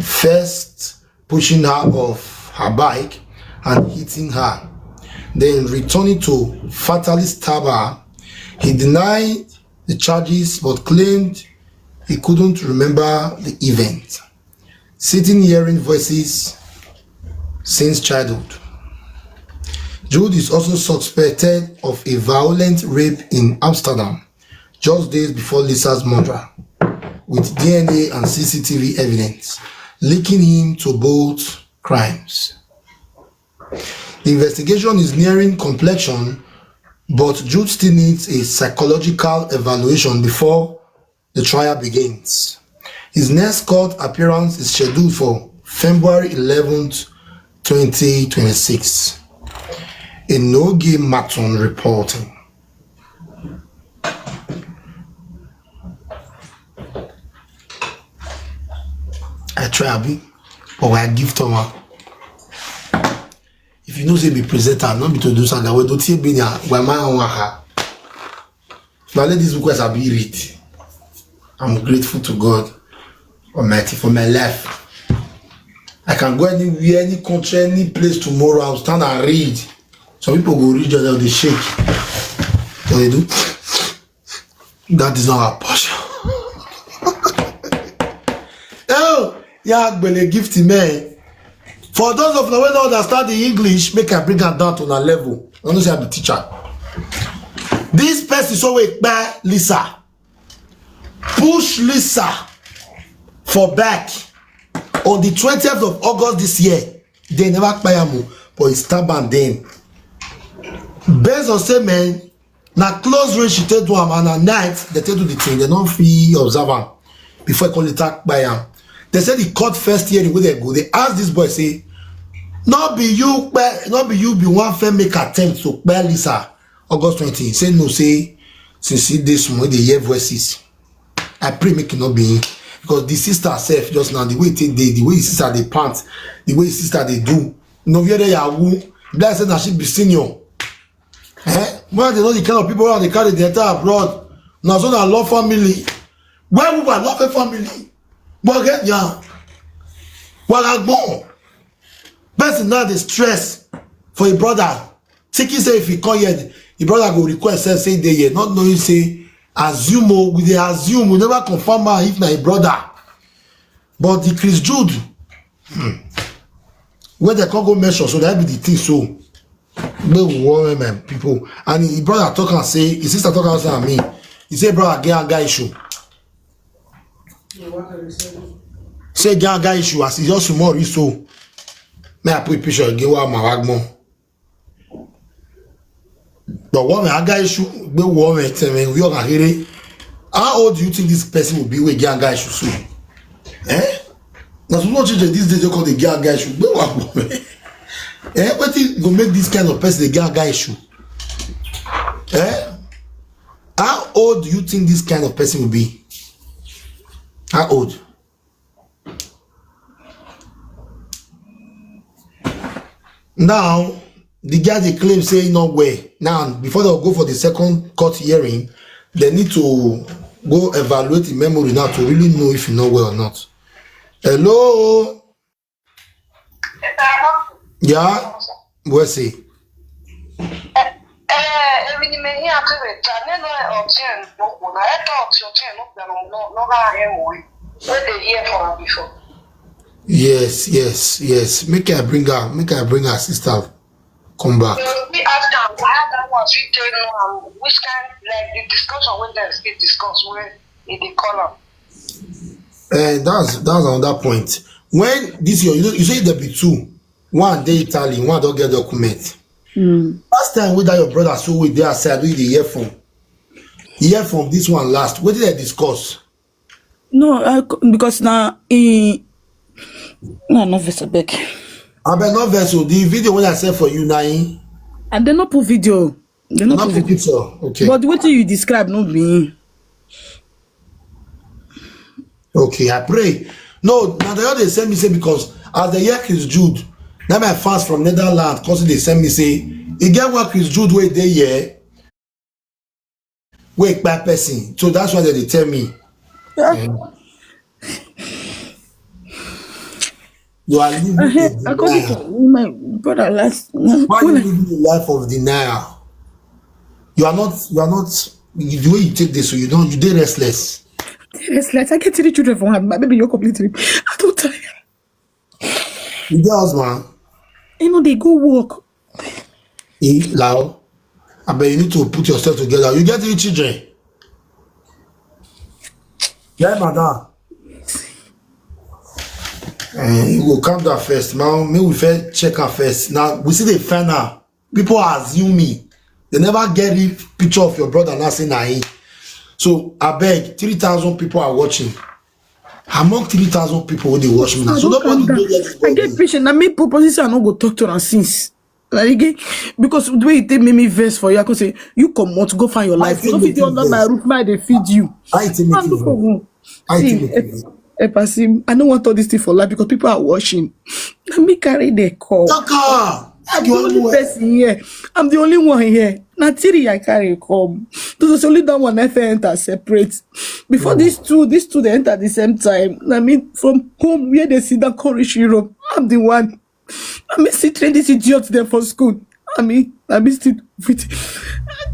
First, pushing her off her bike and hitting her, then returning to fatally stab her. He denied the charges but claimed he couldn't remember the event, citing hearing voices since childhood. Jude is also suspected of a violent rape in Amsterdam just days before Lisa's murder, with DNA and CCTV evidence linking him to both crimes. The investigation is nearing completion, but Jude still needs a psychological evaluation before the trial begins. His next court appearance is scheduled for February 11th, 2026. Enogi Maton reporting. I try a bit, or I give to her. If you know say be presenter, not be to do something. We don't see be there. Why my own her? But let this request I be read. I'm grateful to God Almighty for my life. I can go anywhere, any country, any place tomorrow. I'll stand and read. Some people go read just they shake. What they do? That is not our passion. Oh, yeah, but a gift man. For those of you who don't understand the English, make I bring her down to that level. I don't say I'm a teacher. This person is always by Lisa. Push Lisa for back on the 20th of August this year. They never buy her, but it's stubborn then. Based on say man, na close range she take to him and at night they take to the thing. They don't feel observant before I call it attack by him. They said the court first hearing where they go. They ask this boy say, not be you be one fair make attempt to buy Lisa August 20. He say no, say since this one they hear voices. I pray make it not be because the sister herself just now the way the way sister they pant, the way sister they do. No where they are who black said that she be senior. When they know the kind of people around they carry the entire abroad. Now so that love family. Why would I love a family? But get yeah. Well I go. person now the stress for a brother. Thinking say if he come here, the brother go request say they here, not knowing say assume we dey assume we never confirm if na a brother. But the Chris Jude, when they can't go measure, so that be the thing. So they worry man, people. And his brother talk and say, his sister talk and say me. He say, brother, get a guy issue. Say get a guy issue as he just tomorrow so. May I put a picture again while my wagmo. But what a guy issue, we worry me. We are here. How old do you think this person will be with get a guy issue soon? Eh? Now so much these days they call the girl guy issue. Eh? What thing go make this kind of person the girl guy issue? Eh? How old do you think this kind of person will be? How old? Now the guy they claim say no way. Now before they go for the second court hearing, they need to go evaluate the memory now to really know if you know well or not. Hello. Yeah. Where's he? Yes. Make I bring her sister. Come back.
We ask them why that one we tell no which kind like the discussion when they still discuss where they call them.
That's another point. When this year, you say there be two. One day Italy, one don't get document. Last time with that your brother so with their side with the earphone. Hear from this one last. What did they discuss?
No, because now no vessel back.
I bet not vessel. The video when I said for you now.
And they not put video. They not put
picture. Okay.
But what do you describe? No me.
Okay, I pray. No, now they send me say because as the year Chris Jude, now my fans from Netherland, because they send me say, you get what Chris Jude wait there here. Wait back person. So that's why they tell me. Yeah. You are living
according to my brother last.
Why are you living the life of denial? You are not the way you take this, so you did restless.
Restless. I get 3 children from her. Maybe you're completely. I don't tire.
You girls, man.
You know they go work.
Lao. I bet you need to put yourself together. You get 3 children. Yeah, madam. You go calm down first. Now, maybe we first check her first. Now, we see the final. People assume me. They never get a picture of your brother now saying nah. So, I beg, 3,000 people are watching. Among 3,000 people, they watch me now. So,
I get patient. I make proposition. I don't go talk to her since. Like, because the way you take me verse for you, I could say, you come out, go find your life. You don't fit under my roof, they feed you.
I
don't want all this thing for life because people are watching. Let me carry the call. I'm the only person here. I'm the only one here. Natiri, I carry come. There's only that one I enter separate. Before these two they enter at the same time. I mean, from home where they see that reach Europe, I'm the one. I mean, still train this idiot there for school. I mean, still with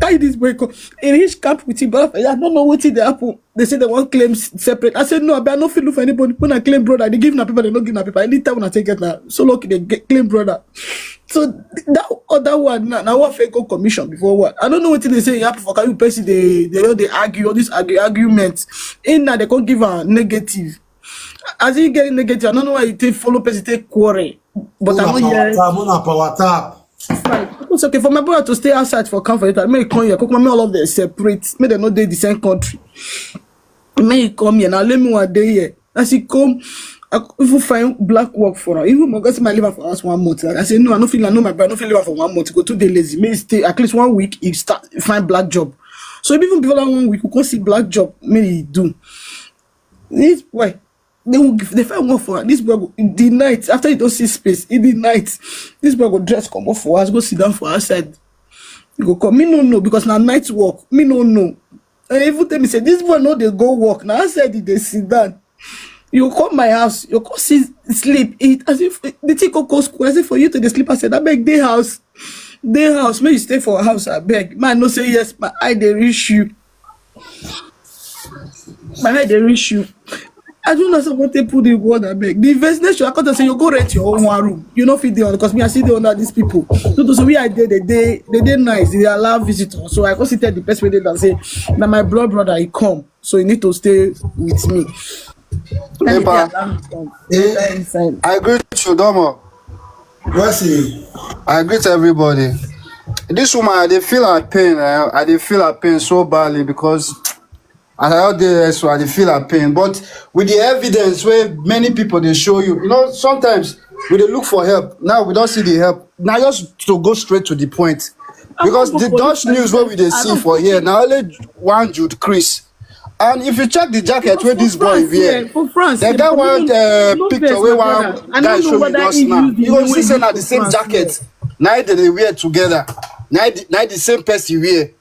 carry this boy in his camp with him, but I don't know what they happen. They say they want claims separate. I said no, I don't feel for anybody. When I claim brother, they give na people, they don't give na people. Anytime when I take it now, so lucky they get claim brother. So that other one now what fake commission before what? I don't know what they say happen for can you person they argue all this arguments. In now they can't give a negative. As you get negative, I don't know why you take follow person take quarrel. But I know
power tap.
It's okay for my brother to stay outside for comfort. May come here, cook all of them separate. May they not dey the same country. May come here now. Let me 1 day here. As he come, if you find black work for her, even my guys might leave her for us 1 month. I say no, I don't feel. I know my brother. I don't feel leave her for 1 month. Go 2 days lazy. May stay at least 1 week. He find black job. So even before that 1 week, we can see black job. May he do. This boy. They find one for her. This boy go, in the night after he don't see space in the night. This boy go dress come off for us, go sit down for our side. He go come. Me no know because now night work. Me no know. And even tell me say this boy know they go work. Now I said they sit down. You come my house, you come sleep, eat, as if the thing go school, as if for you to the sleep. I said, I beg day house, may you stay for a house, I beg. Man, no say yes, my eye they reach you. My eye they reach you. I don't know someone they put the word, I beg. The investigation, I can't say you go rent your own one room. You know fit there because me I see the under these people. So we are there, they nice, they allow visitors. So I go sit there the best way they can say, now my blood brother he come, so he need to stay with me.
I agree with you, Domo. I agree to everybody. This woman, they feel her pain. They feel her pain so badly because as I out there, so I feel her pain. But with the evidence where many people they show you, sometimes we they look for help. Now we don't see the help. Now just to go straight to the point, because the Dutch news where we they see for here now only one Jude Chris. And if you check the jacket where this boy wear, they got one picture where one guy show me just now. You go see say na the same jacket. Now they wear together. Now the same person wear.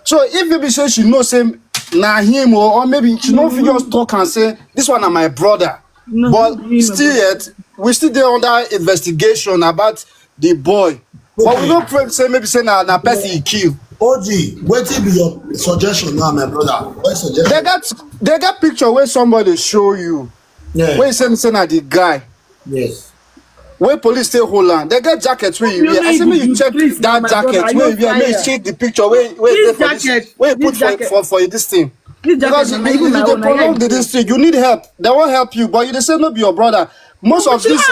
So if you be say she know same na him or maybe she no fit just talk and say this one na my brother. No, but still yet we still there under investigation about the boy. Okay. But we don't say maybe say na person he kill.
OG, what be your suggestion now, my brother? What suggestion?
They got picture where somebody show you. Yeah. Where you say na the guy.
Yes.
Where police stay Holland. They got jackets where you wear. I say me you check that jacket where you wear. May you check the picture where you put for this thing. Because if you prolong this thing, you need help. They won't help you, but you say no be your brother. Most of this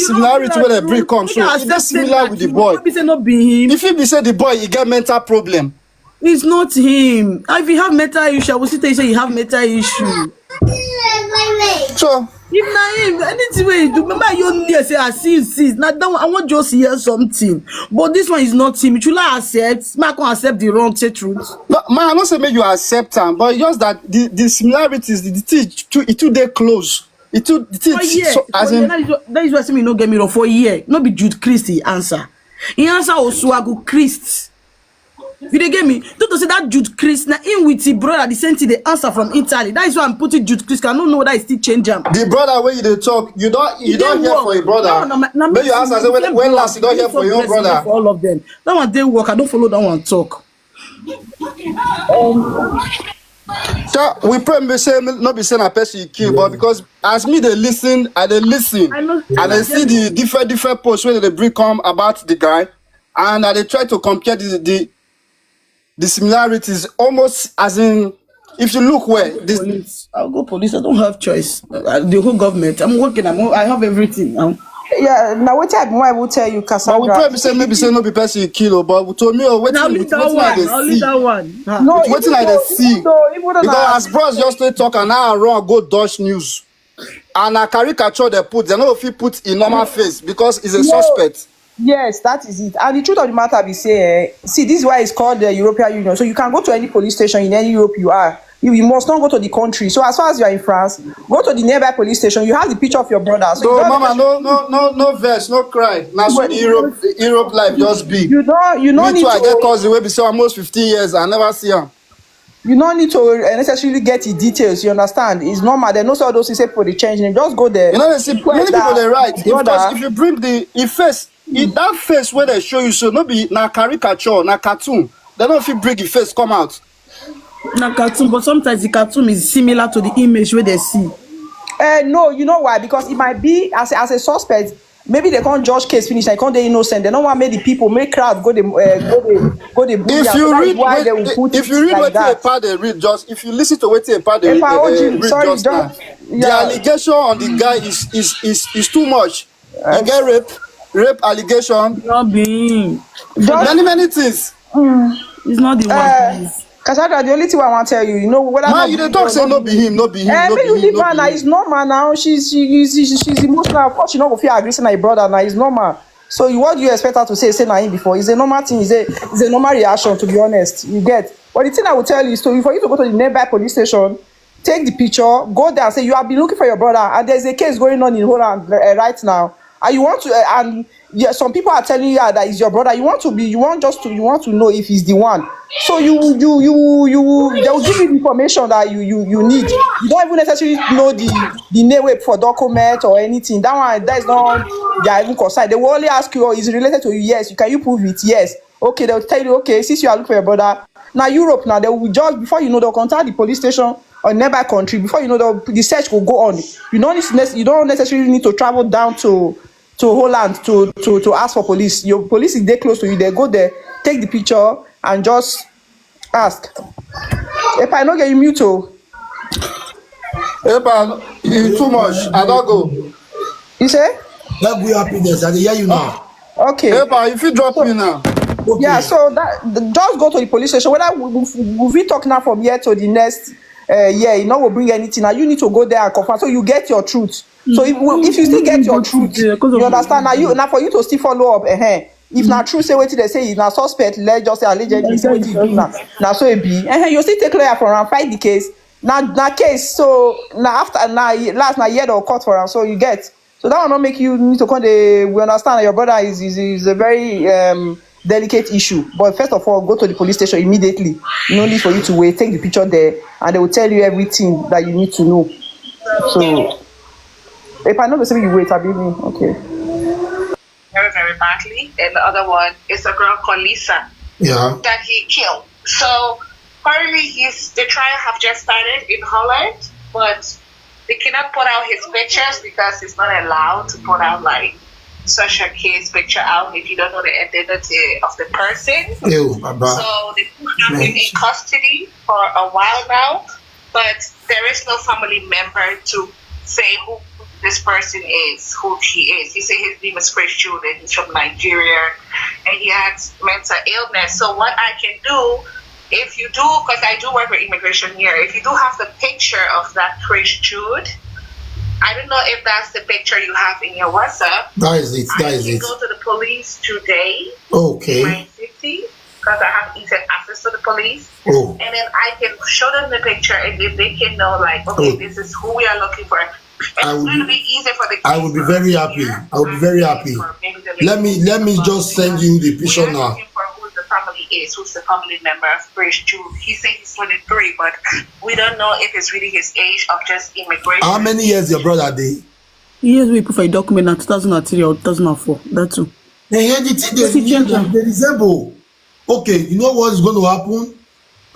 similarity where they bring come, so it's similar with the boy. If he be say the boy, he get mental problem.
It's not him. If you have mental issue, I will sit there and say you have mental issue.
So
if not him, anything way you do, remember you only say I see. Now that one, I want just hear something. But this one is not him. It should I accept? I can't accept the wrong truth.
No, man, I don't say make you accept him, but just that the similarities, the too they close. That
is why me no get me wrong for a year. No be Jude Christ answer. He answer Oswago Christ. You dey get me? Don't say that Jude Christ now in with his brother. The same thing the answer from Italy. That is why I'm putting Jude Christ. I don't know whether it's still change him.
The brother where you dey talk, you don't hear for your brother. No, you ask and say when last you don't hear for your brother.
For all of them. That one they work. I don't follow that one talk.
So we probably say not be saying a person you kill, but because as me they listen, and they see the different posts where they bring come about the guy, and they try to compare the similarities almost as in if you look where this
police, I'll go police. I don't have choice. The whole government. I'm working. I have everything now.
Yeah, now what I will tell you, Cassandra.
But we probably say maybe say no be person you kill, but we told me what
only that one.
No, what like they see. Because as bros just to talk and now run go Dutch news. And a caricature they put, they know if you put in normal face because it's a suspect.
Yes, that is it. And the truth of the matter be say, see, this is why it's called the European Union. So you can go to any police station in any Europe you are. You must not go to the country. So as far as you are in France, go to the nearby police station. You have the picture of your brother.
So mama, no verse, no cry. Now so the Europe life just be.
You don't
me
need
too,
to.
I get cause the way be so almost 15 years. I never see him.
You don't need to necessarily get the details. You understand? It's normal. They know all those things for the change name. Just go there.
You know, see, many people they write. If you bring the face, that face where they show you, so no be na caricature, na cartoon. They don't feel bring the face come out.
Na cartoon, but sometimes the cartoon is similar to the image where they see.
No, you know why? Because it might be as a suspect. Maybe they can't judge case finish. They can't they innocent. They don't want make the people make crowd go the.
If you read what a part they read, just if you listen to what a part they read just now, the allegation on the guy is too much. You get rape allegation.
Not being
many things.
It's not the one.
Cassandra, the only thing I want to tell you, you know what
you the talk say no be him.
It's normal now. She's emotional. Of course, she not go feel agree na her brother now. It's normal. So what do you expect her to say na him before? It's a normal thing. It's a normal reaction, to be honest. You get. But the thing I will tell you is for you to go to the nearby police station, take the picture, go there and say you have been looking for your brother, and there's a case going on in Holland right now, and you want to yeah, some people are telling you that he's your brother. You want to know if he's the one. So they will give you the information that you need. You don't even necessarily know the name for document or anything. That is not their even concern. They will only ask you, oh, is it related to you? Yes. Can you prove it? Yes. Okay, they'll tell you, okay, since you are looking for your brother. Now Europe, now they will just, before you know, they'll contact the police station or nearby country. Before you know, the search will go on. You don't necessarily need to travel down to Holland to ask for police. Your police is there close to you. They go there, take the picture, and just ask. If I don't get you mute,
It's too much. I don't go.
You say?
Let me happiness. I hear you now.
Okay.
If you drop me now.
Okay.
Yeah, so just go to the police station. Whether we talk now from here to the next year, you know, will bring anything. Now you need to go there and confirm, so you get your truth. So if you still get your truth, you understand. Now for you to still follow up. If not true, say what they say is not suspect. Let's just say allegedly say what you do now. Now so it be. You still take lawyer for and fight the case. Now case. So now after last year or court for him. So you get. So that will not make you need to come. We understand that your brother is a very delicate issue. But first of all, go to the police station immediately. No need for you to wait. Take the picture there, and they will tell you everything that you need to know. So if I know the same, you wait. I believe me. Okay.
Very, very badly. And the other one is a girl called Lisa.
Yeah.
That he killed. So currently the trial have just started in Holland, but they cannot put out his pictures because it's not allowed to put out like such a case picture out if you don't know the identity of the person.
Ew,
so they put him in custody for a while now, but there is no family member to say who this person is, who he is. He said his name is Chris Jude, he's from Nigeria, and he has mental illness. So what I can do, if you do, because I do work with immigration here, if you do have the picture of that Chris Jude, I don't know if that's the picture you have in your WhatsApp.
That is it.
I can go to the police today.
Okay.
In my city, because I have easy access to the police.
Oh.
And then I can show them the picture, and if they can know, like, okay, this is who we are looking for. And it's going to be easy for the.
I will be very happy. I will be very happy. Let me just send you the picture now.
Who's the family member of Chris Jude. He said he's 23, but we don't know if it's really his age of just immigration.
How many years your brother did?
Years we put for a document in 2003 or 2004. That's all.
They resemble. Okay, you know what is going to happen?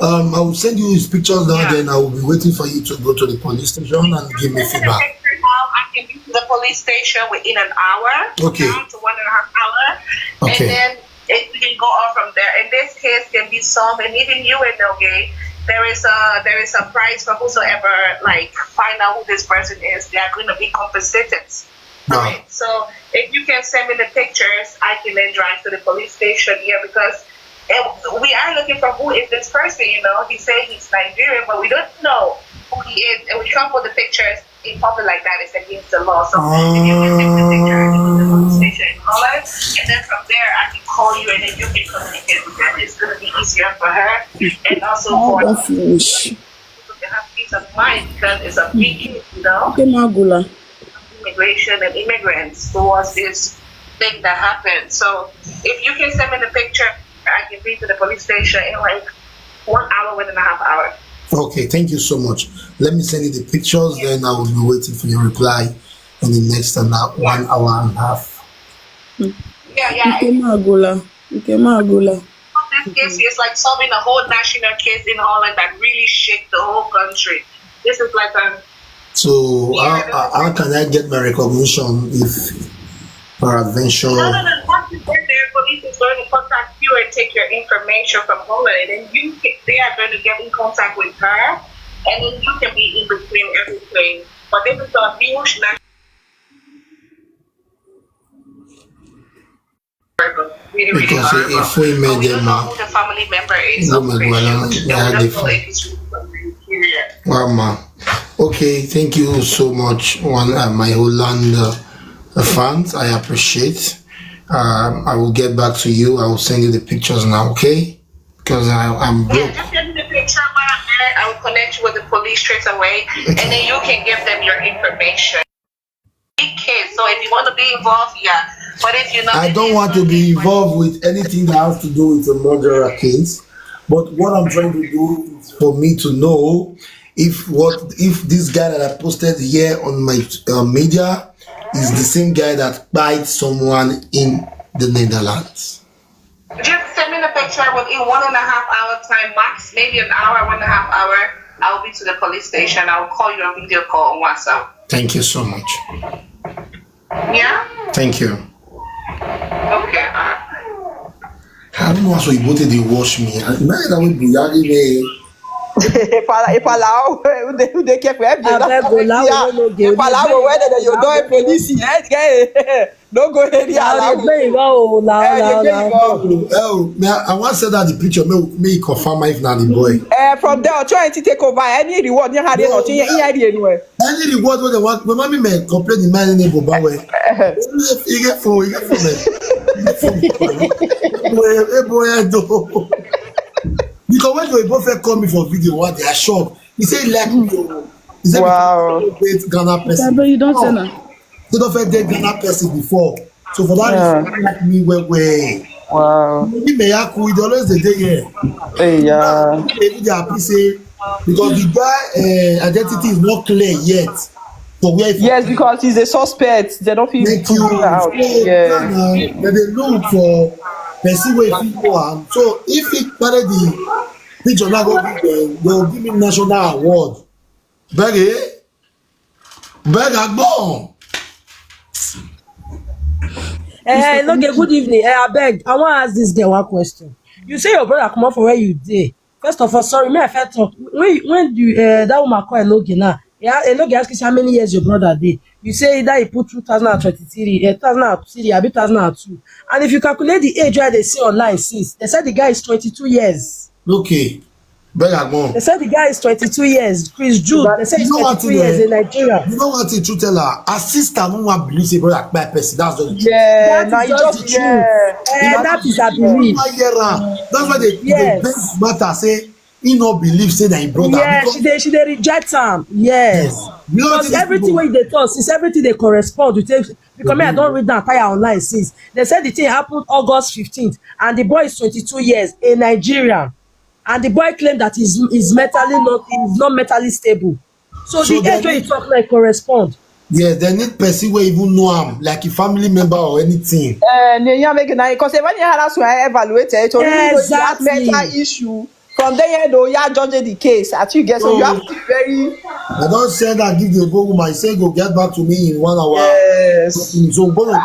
I will send you his pictures now, then I will be waiting for you to go to the police station and give me feedback.
I can be to the police station within an hour.
Okay.
Down to 1.5 hours.
Okay.
And then we can go on from there. And this case can be solved, and even you and Noge, there is a price for whosoever like find out who this person is. They are going to be compensated. Right. So if you can send me the pictures, I can then drive to the police station here because we are looking for who is this person. You know, he said he's Nigerian, but we don't know who he is, and we can't put the pictures in public like that. It's against the law. So if you can take the picture to the police station in Holland, and then from there I can call you, and then you can communicate with them. It's going to be easier for her, and also for people to have peace of mind because it's a big case, you know. Immigration and immigrants towards this thing that happened. So if you can send me the picture, I can be to the police station in like 1 hour, 1.5 hours.
Okay, thank you so much. Let me send you the pictures, then I will be waiting for your reply in the next 1 hour and a half.
Yeah. This case is like solving a whole national case in Holland that really shake the whole country. This is like a.
So how can I get my recognition if peradventure?
No. Once you get there, police is going to contact you and take your information from Holland, and then they are going to get in contact with her, and then you can be in between everything. But this is a huge national. Really
because
hard.
if we made
We
them
don't know who the family member is.
Okay, thank you so much, my Holland fans. I appreciate. I will get back to you. I will send you the pictures now, okay? Because I'm broke.
Yeah, just send me the picture when I'm there. I will connect you with the police straight away, and then you can give them your information. Big case, so if you want to be involved, But if you know,
I don't want to be involved with anything that has to do with a murderer case. But what I'm trying to do is for me to know if this guy that I posted here on my media is the same guy that bites someone in the Netherlands.
Just send me the picture within 1.5 hour time max, maybe an hour, 1.5 hour. I'll be to the police station. I'll call you on video call on WhatsApp.
Thank you so much.
Yeah?
Thank you.
Okay.
I don't know how you voted they wash me.
Palau, they kept Palau, whether you don't police, no go area.
Oh, I once said that the picture may confirm if not the boy.
From there, trying to take over any reward you had anywhere.
Any reward what they want, my mommy may complain the man in the Bobawe. You get for because when they both call me for video, what they are shocked. He said like he said
wow.
Ghana person.
But you don't say that.
They don't date Ghana person before. So for that reason, like me way.
Wow.
Maybe they always the day here.
Hey, yeah.
Maybe they happy say because the guy identity is not clear yet. So where
yes, because he's a suspect. They don't feel out.
Yeah. But they look for person where people. So if he carry the picture now go give them, they will give him national award. Beg Agbon.
Look, good evening. I beg. I want to ask this girl one question. You say your brother come up from where you did. First of all, sorry, me I felt talk. When you that woman call Enoge now. Yeah, Enoge ask you how many years your brother did. You say that he put 2023, 2003, 2002. And if you calculate the age where they see online since, they said the guy is 22 years.
Okay.
They said the guy is 22 years. Chris Jude, they said he's 22 years in Nigeria.
You know what the truth tell her? Her sister no one believe say brother by person. That's the truth.
Yeah,
that is just the truth. That is her belief.
That's why they bend matter say he no believe say that his brother.
Yeah, she dey reject him. Yes. Because everything wey they talk, since everything they correspond with it, because me I don't read the entire online since. They said the thing happened August 15th and the boy is 22 years in Nigeria. And the boy claimed that he's not mentally stable. So the age where you talk like correspond.
Yes, they need person where even know him, like a family member or anything.
Because when you have to evaluate it, exactly. Mental issue. From there, you are judging the case. At you get so you have to be very.
I don't say that give the book my say go get back to me in 1 hour.
Yes.
So we're gonna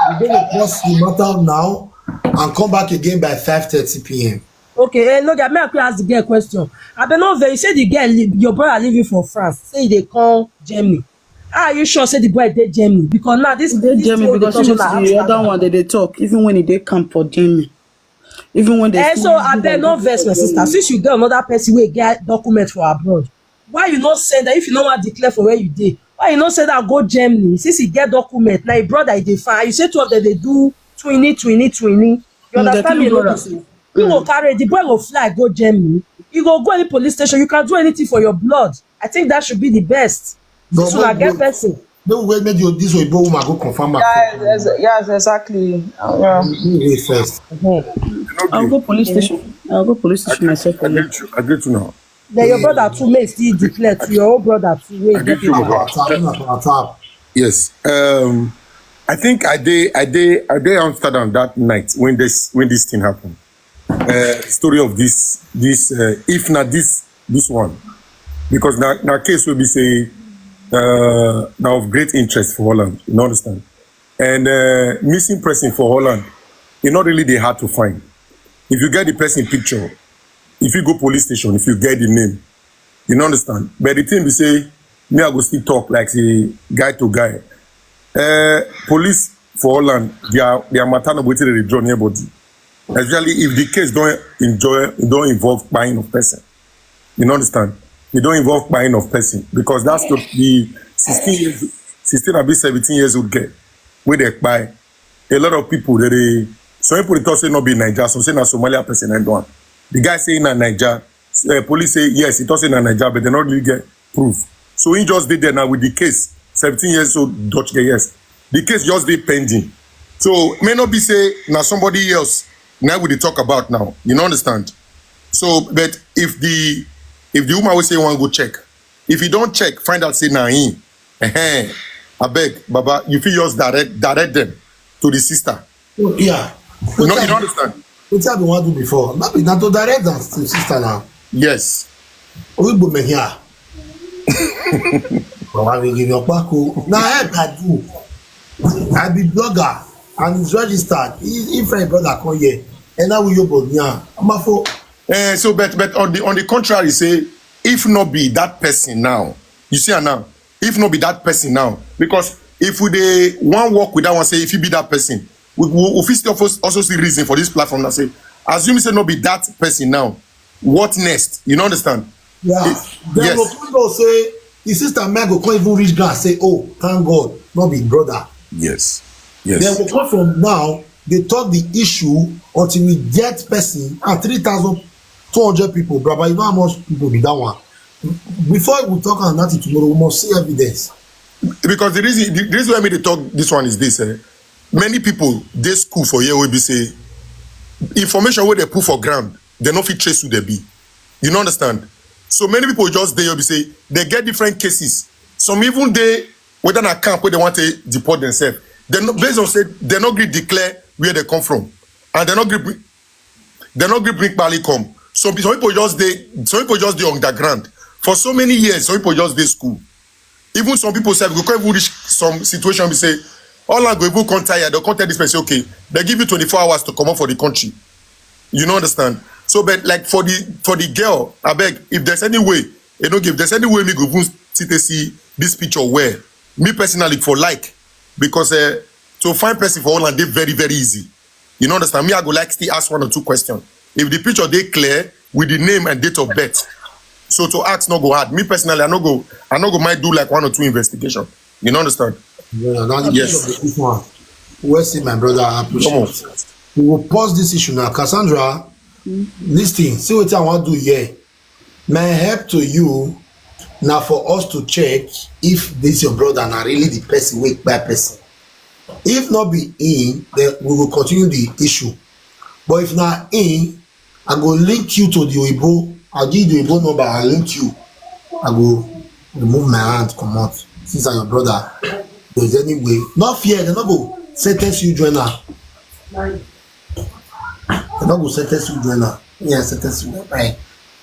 pause the matter now and come back again by 5:30 p.m.
Okay, look, I may ask the girl a question. I don't know if you say the girl, your brother living for France, say they call Germany. Are you sure say the boy did Germany? Because now this
Germany because the other one they talk, even when they come for Germany. Even when they
so I bet no verse my sister. Since you get another person will get document for abroad, why you not say that if you know what declare for where you did? Why you not say that go Germany? Since you get document, now your brother they find. You say two of them they do 20. You understand me? You go carry the boy go fly go Germany. You go any police station. You can do anything for your blood. I think that should be the best. So I get person.
No way, maybe this way, woman go confirm.
Yes, exactly.
First.
I'll go police station. I'll go police station myself.
I get you now.
Then your brother too may still declare to your own brother too.
I get you now. Yes. I think I did Amsterdam that night when this thing happened. Story of this if not this one, because now case will be say now of great interest for Holland, you understand, and missing person for Holland, it's not really they hard to find. If you get the person picture, if you go police station, if you get the name, you understand. But the thing we say, me I go still talk like say guy to guy. Police for Holland, they are maternal waiting to draw nearbody. Especially if the case don't involve buying of person. You understand? They don't involve buying of person because that's the 16 or 17 years old girl where they buy. A lot of people some people talk say not be Niger, some say na Somalia person and one. The guy saying na Niger, police say yes, he talks in Niger, but they not really get proof. So he just did there now with the case, 17 years old Dutch girl, yes. The case just did pending. So may not be say now somebody else now we dey talk about now. You know understand? So but if the woman will say one go check, if you don't check, find out say na him. I beg, Baba, you feel just direct them to the sister.
Oh, yeah.
You don't understand?
What I been want to do before? Not to direct them to the sister now.
Yes.
We go me here. But I will give you a back. Now I do. I be blogger and it's registered. If my brother come here, and now we go here. I'm a for.
So but on the contrary, say if not be that person now, you see her now. If not be that person now, because if we dey one work with that one, say if you be that person, we still also see reason for this platform now. Say assume say not be that person now, what next? You know understand?
Yeah. Then yes. Go say the sister man go can't even reach glass. Say oh thank God, not be brother.
Yes. Yes.
Then we come from now. They talk the issue until we get person and 3,200 people. Brother, you know how much people be that one. Before we talk on that tomorrow, we must see evidence.
Because the reason why me they talk this one is this. Many people they school for here will be say information where they put for ground, they no fit trace who they be. You know understand? So many people just there will be say they get different cases. Some even they whether in a camp where they want to deport themselves. They no based on say they not agree declare where they come from, and they not agree bring Bali come. Some people just they underground. For so many years, some people just dey school. Even some people say, we can't even reach some situation, we say, all I go even come tired, they'll come tell this person, okay, they give you 24 hours to come out for the country. You know, understand? So, but like for the girl, I beg, if there's any way, you know, if there's any way me go even see this picture where, me personally for like, because to find person for Holland, they very, very easy. You know, understand? Me, I go like still ask 1 or 2 questions. If the picture they clear with the name and date of birth, so to ask no go hard. Me personally, I no go might do like 1 or 2 investigation. You know understand?
Yeah, now the
yes.
Of this one. Where see my brother I appreciate. We will pause this issue now. Cassandra, listen, see what I want to do here. My help to you now for us to check if this your brother now really the person wake by person. If not be in, then we will continue the issue. But if not in, I go link you to the Oibo. I'll give you the Oibo number. I'll link you. I go remove my hand, come out. Since I'm your brother, there's any way. Not fear, they're not go sentence you join her. They're not go sentence you join her. Yeah, sentence you. Right.